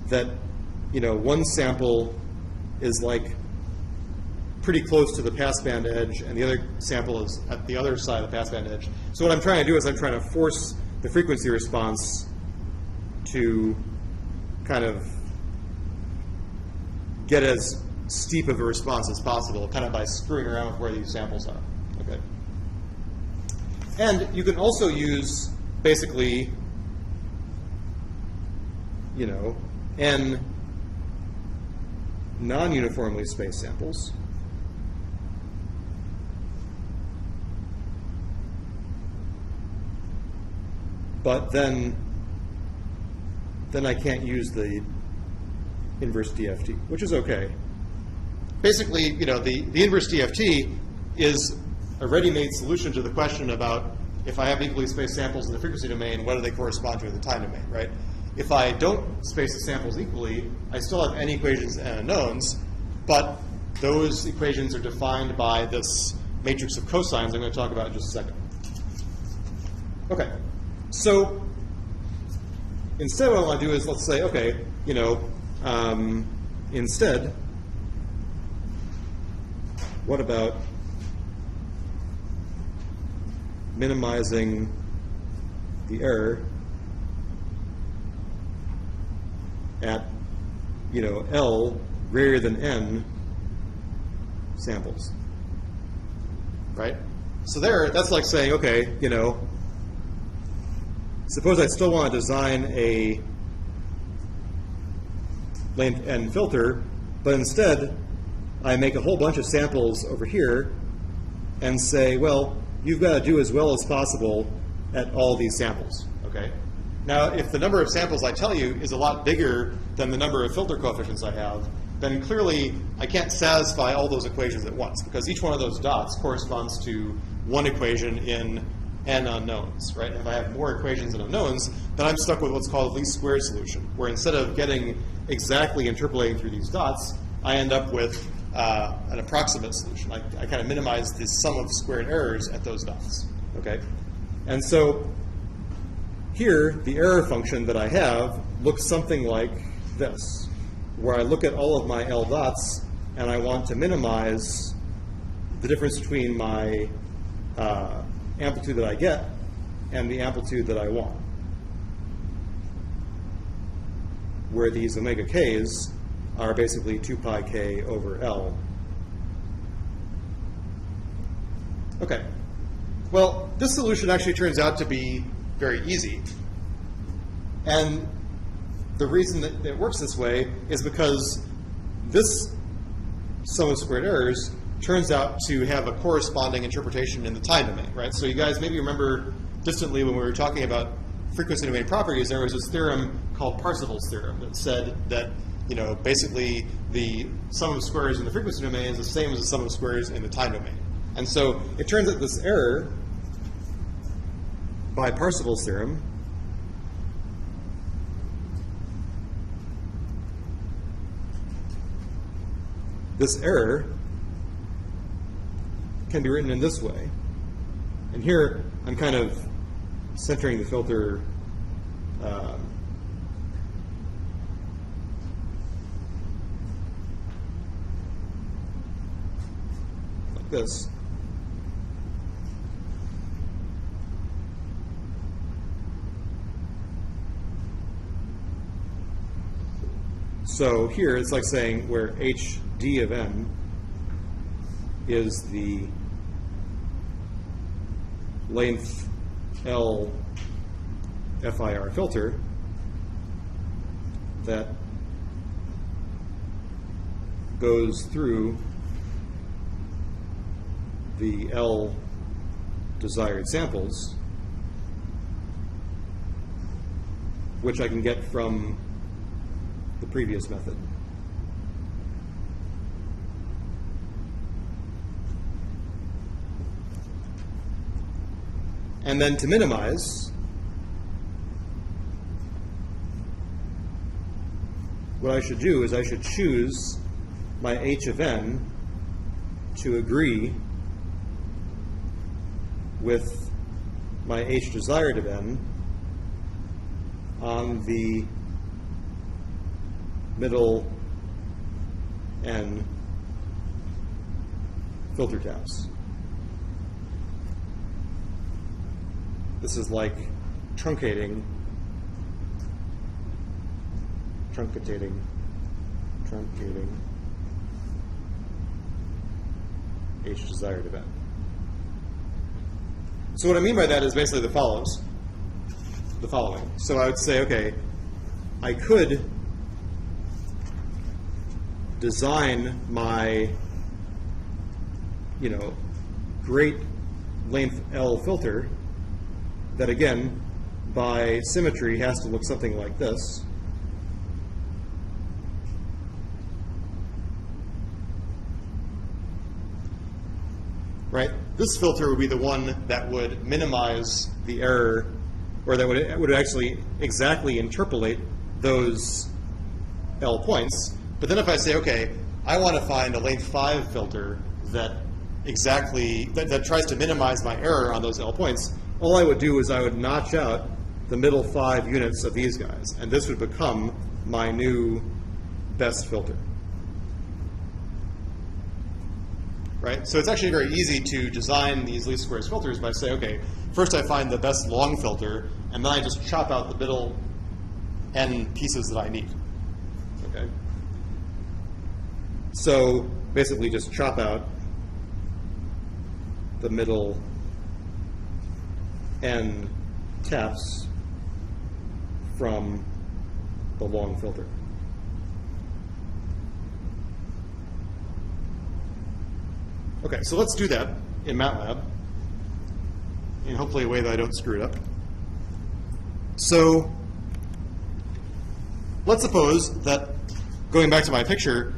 that, you know, one sample is like pretty close to the passband edge, and the other sample is at the other side of the passband edge. So what I'm trying to do is I'm trying to force the frequency response to kind of get as steep of a response as possible, kind of by screwing around with where these samples are. Okay. And you can also use basically, you know, n non-uniformly spaced samples. But then I can't use the inverse DFT, which is okay. Basically, you know, the inverse DFT is a ready-made solution to the question about if I have equally spaced samples in the frequency domain, what do they correspond to in the time domain, right? If I don't space the samples equally, I still have n equations and unknowns, but those equations are defined by this matrix of cosines I'm going to talk about in just a second. Okay, so instead what I want to do is let's say, okay, you know, instead, what about minimizing the error at, you know, L greater than n samples, right? So there, that's like saying, okay, you know, suppose I still want to design a length n filter, but instead I make a whole bunch of samples over here and say, well, you've got to do as well as possible at all these samples, okay? Now, if the number of samples I tell you is a lot bigger than the number of filter coefficients I have, then clearly I can't satisfy all those equations at once, because each one of those dots corresponds to one equation in n unknowns, right? If I have more equations and unknowns, then I'm stuck with what's called least squares solution, where instead of getting exactly interpolating through these dots, I end up with an approximate solution. I kind of minimize the sum of squared errors at those dots, okay? And so here, the error function that I have looks something like this, where I look at all of my L dots, and I want to minimize the difference between my amplitude that I get and the amplitude that I want, where these omega k's are basically 2 pi k over L. Okay. Well, this solution actually turns out to be very easy. And the reason that it works this way is because this sum of squared errors turns out to have a corresponding interpretation in the time domain, right? So you guys maybe remember distantly when we were talking about frequency domain properties, there was this theorem called Parsifal's theorem that said that, you know, basically the sum of squares in the frequency domain is the same as the sum of squares in the time domain. And so it turns out this error by Parsifal's theorem this error can be written in this way. And here I'm kind of centering the filter this. So here it's like saying where HD of n is the length L FIR filter that goes through the L desired samples, which I can get from the previous method. And then to minimize, what I should do is I should choose my h of n to agree with my h desired of n on the middle n filter taps. This is like truncating h desired of n. So what I mean by that is basically the following. So I would say, okay, I could design my, great length L filter that, again, by symmetry has to look something like this. Right? This filter would be the one that would minimize the error, or that would actually exactly interpolate those L points. But then if I say, okay, I want to find a length 5 filter that that tries to minimize my error on those L points, all I would do is I would notch out the middle 5 units of these guys, and this would become my new best filter. Right? So it's actually very easy to design these least squares filters by saying, okay, first I find the best long filter, and then I just chop out the middle n pieces that I need. Okay? So basically just chop out the middle n taps from the long filter. Okay, so let's do that in MATLAB in hopefully a way that I don't screw it up. So let's suppose that, going back to my picture,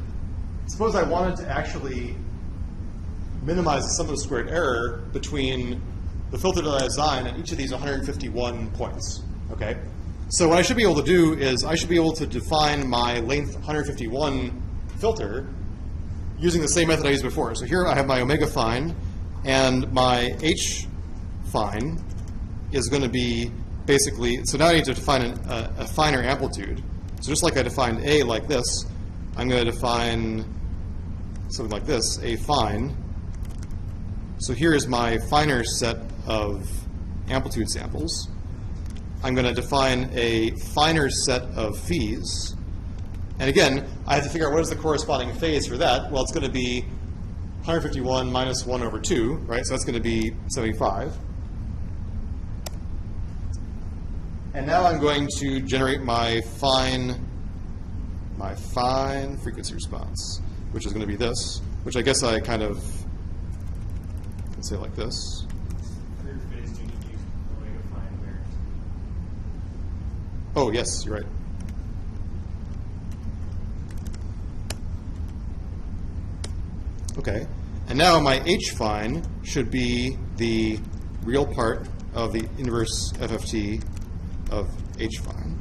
suppose I wanted to actually minimize the sum of squared error between the filter that I design and each of these 151 points. Okay? So what I should be able to do is I should be able to define my length 151 filter using the same method I used before. So here I have my omega fine, and my h fine is going to be basically, so now I need to define a finer amplitude. So just like I defined A like this, I'm going to define something like this, A fine. So here is my finer set of amplitude samples. I'm going to define a finer set of phase. And again, I have to figure out what is the corresponding phase for that. Well, it's going to be 151 minus 1 over 2, right? So that's going to be 75. And now I'm going to generate my fine frequency response, which is going to be this, which I guess I kind of can say like this. For your phase, do you need to use omega fine where? Oh, yes, you're right. Okay, and now my h fine should be the real part of the inverse FFT of h fine.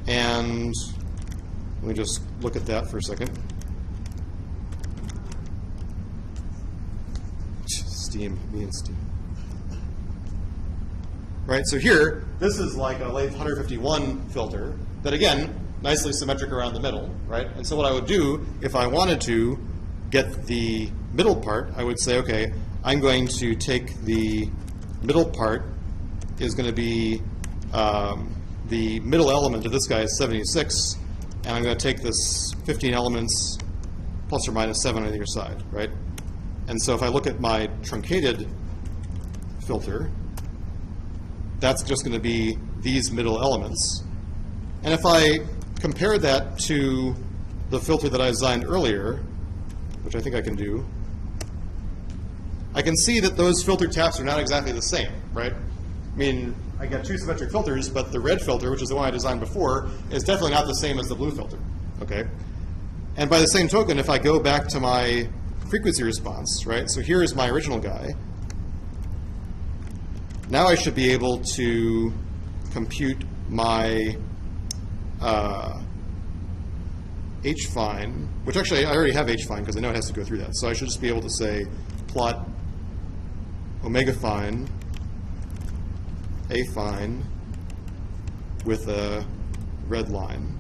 And let me just look at that for a second. Steam, me and steam. Right, so here, this is like a length 151 filter that, again, nicely symmetric around the middle, right? And so what I would do, if I wanted to, get the middle part, I would say, okay, I'm going to take the middle part is going to be the middle element of this guy is 76, and I'm going to take this 15 elements plus or minus 7 on either side, right? And so if I look at my truncated filter, that's just going to be these middle elements. And if I compare that to the filter that I designed earlier, which I think I can do, I can see that those filter taps are not exactly the same, right? I mean, I got two symmetric filters, but the red filter, which is the one I designed before, is definitely not the same as the blue filter, okay? And by the same token, if I go back to my frequency response, right? So here is my original guy. Now I should be able to compute my h-fine, which actually I already have h-fine because I know it has to go through that. So I should just be able to say plot omega fine, a fine with a red line.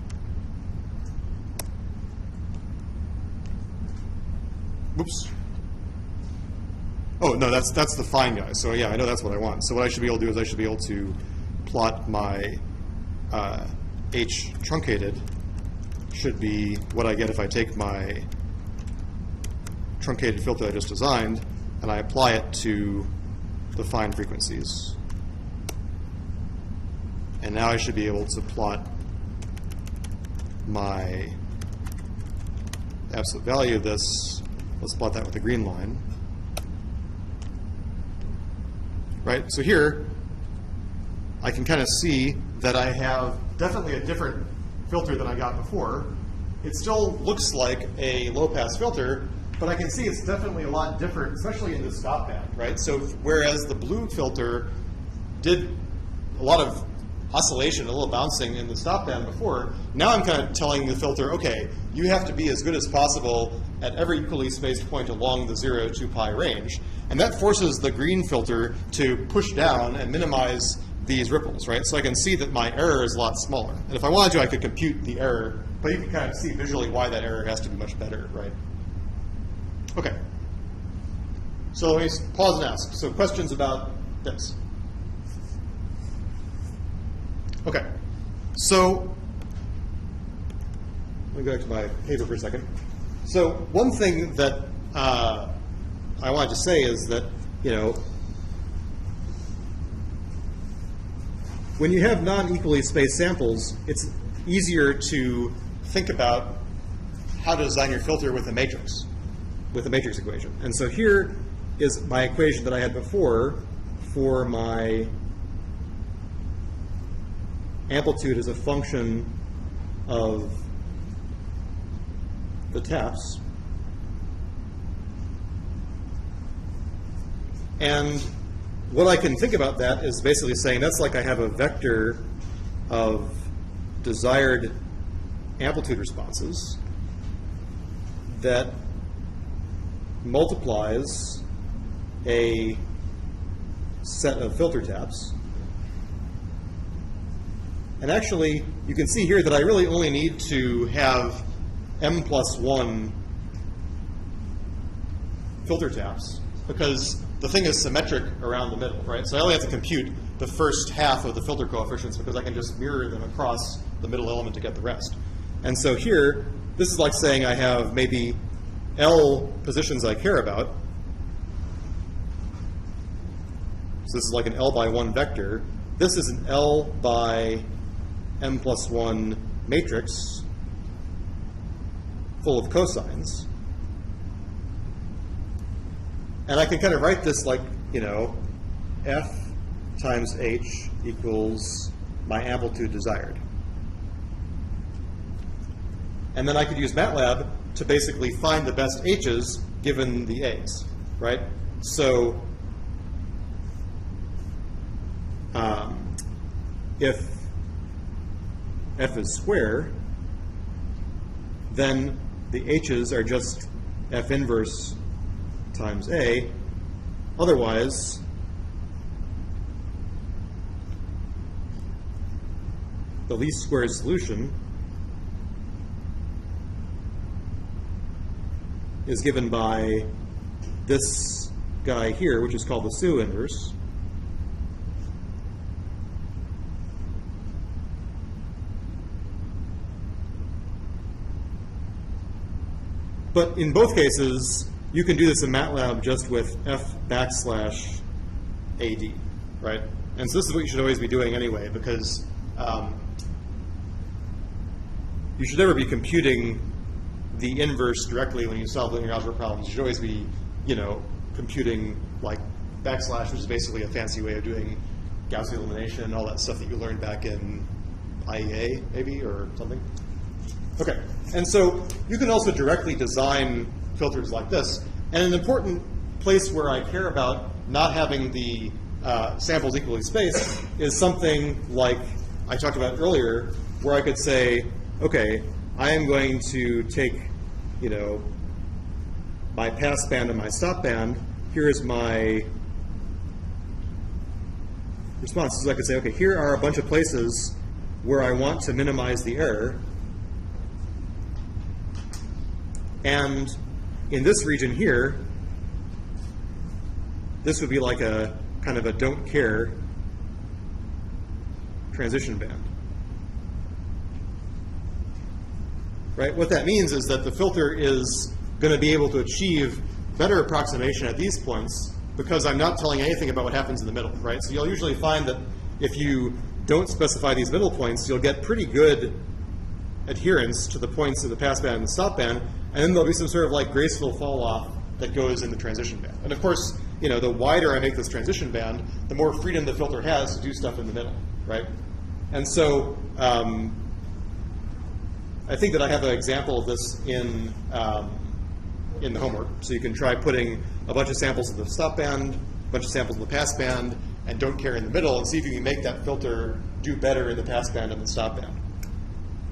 Oops. Oh, no, that's the fine guy. So yeah, I know that's what I want. So what I should be able to do is I should be able to plot my H truncated should be what I get if I take my truncated filter I just designed and I apply it to the fine frequencies. And now I should be able to plot my absolute value of this. Let's plot that with the green line. Right, so here I can kind of see that I have definitely a different filter than I got before. It still looks like a low-pass filter, but I can see it's definitely a lot different, especially in the stop band, right? So whereas the blue filter did a lot of oscillation, a little bouncing in the stop band before, now I'm kind of telling the filter, okay, you have to be as good as possible at every equally spaced point along the 0 to pi range. And that forces the green filter to push down and minimize these ripples, right? So I can see that my error is a lot smaller. And if I wanted to, I could compute the error, but you can kind of see visually why that error has to be much better, right? Okay. So let me pause and ask. So questions about this? Okay. So let me go back to my paper for a second. So one thing that I wanted to say is that, you know, when you have non-equally spaced samples, it's easier to think about how to design your filter with a matrix equation. And so here is my equation that I had before for my amplitude as a function of the taps. And what I can think about that is basically saying that's like I have a vector of desired amplitude responses that multiplies a set of filter taps. And actually, you can see here that I really only need to have m+1 filter taps because the thing is symmetric around the middle, right? So I only have to compute the first half of the filter coefficients because I can just mirror them across the middle element to get the rest. And so here, this is like saying I have maybe L positions I care about. So this is like an L by 1 vector. This is an L by m+1 matrix full of cosines. And I can kind of write this like, you know, F times H equals my amplitude desired. And then I could use MATLAB to basically find the best H's given the A's, right? So if F is square, then the H's are just F inverse times A. Otherwise, the least squares solution is given by this guy here, which is called the pseudo-inverse. But in both cases, you can do this in MATLAB just with f\AD, right? And so this is what you should always be doing anyway, because you should never be computing the inverse directly when you solve linear algebra problems. You should always be, computing like \, which is basically a fancy way of doing Gaussian elimination and all that stuff that you learned back in IEA, maybe, or something. Okay, and so you can also directly design filters like this. And an important place where I care about not having the samples equally spaced is something like I talked about earlier, where I could say, okay, I am going to take, my pass band and my stop band. Here's my response. So I could say, okay, here are a bunch of places where I want to minimize the error. And in this region here, this would be like a kind of a don't care transition band. Right? What that means is that the filter is going to be able to achieve better approximation at these points because I'm not telling anything about what happens in the middle, right? So you'll usually find that if you don't specify these middle points, you'll get pretty good adherence to the points of the pass band and the stop band, and then there'll be some sort of like graceful fall off that goes in the transition band. And of course, the wider I make this transition band, the more freedom the filter has to do stuff in the middle, right? And so I think that I have an example of this in the homework. So you can try putting a bunch of samples of the stop band, a bunch of samples of the pass band, and don't care in the middle, and see if you can make that filter do better in the pass band and the stop band.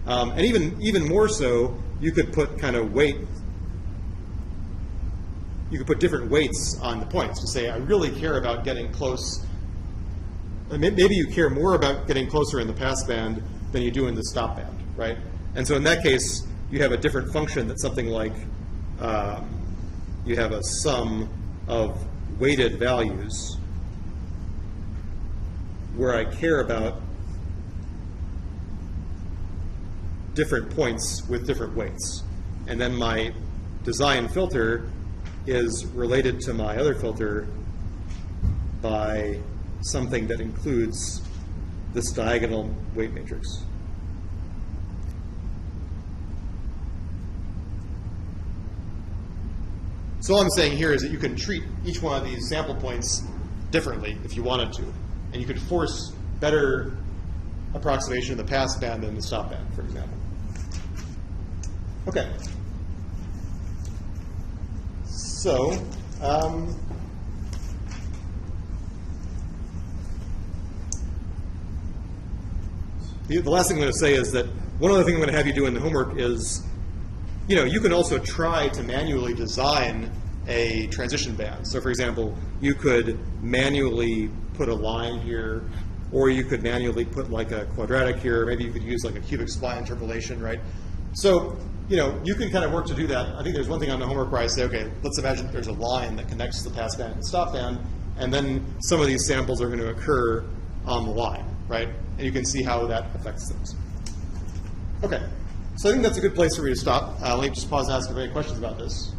And even more so, you could put kind of weight. You could put different weights on the points to say, I really care about getting close. Maybe you care more about getting closer in the pass band than you do in the stop band, right? And so in that case, you have a different function that's something like you have a sum of weighted values where I care about different points with different weights. And then my design filter is related to my other filter by something that includes this diagonal weight matrix. So all I'm saying here is that you can treat each one of these sample points differently if you wanted to. And you could force better approximation of the pass band than the stop band, for example. Okay. So, the last thing I'm going to say is that one other thing I'm going to have you do in the homework is, you can also try to manually design a transition band. So for example, you could manually put a line here, or you could manually put like a quadratic here, or maybe you could use like a cubic spline interpolation, right? So, you can kind of work to do that. I think there's one thing on the homework where I say, okay, let's imagine there's a line that connects the pass band and the stop band, and then some of these samples are going to occur on the line, right? And you can see how that affects things. Okay, so I think that's a good place for me to stop. Let me just pause and ask if any questions about this.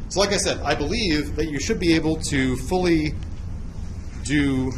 So like I said, I believe that you should be able to fully do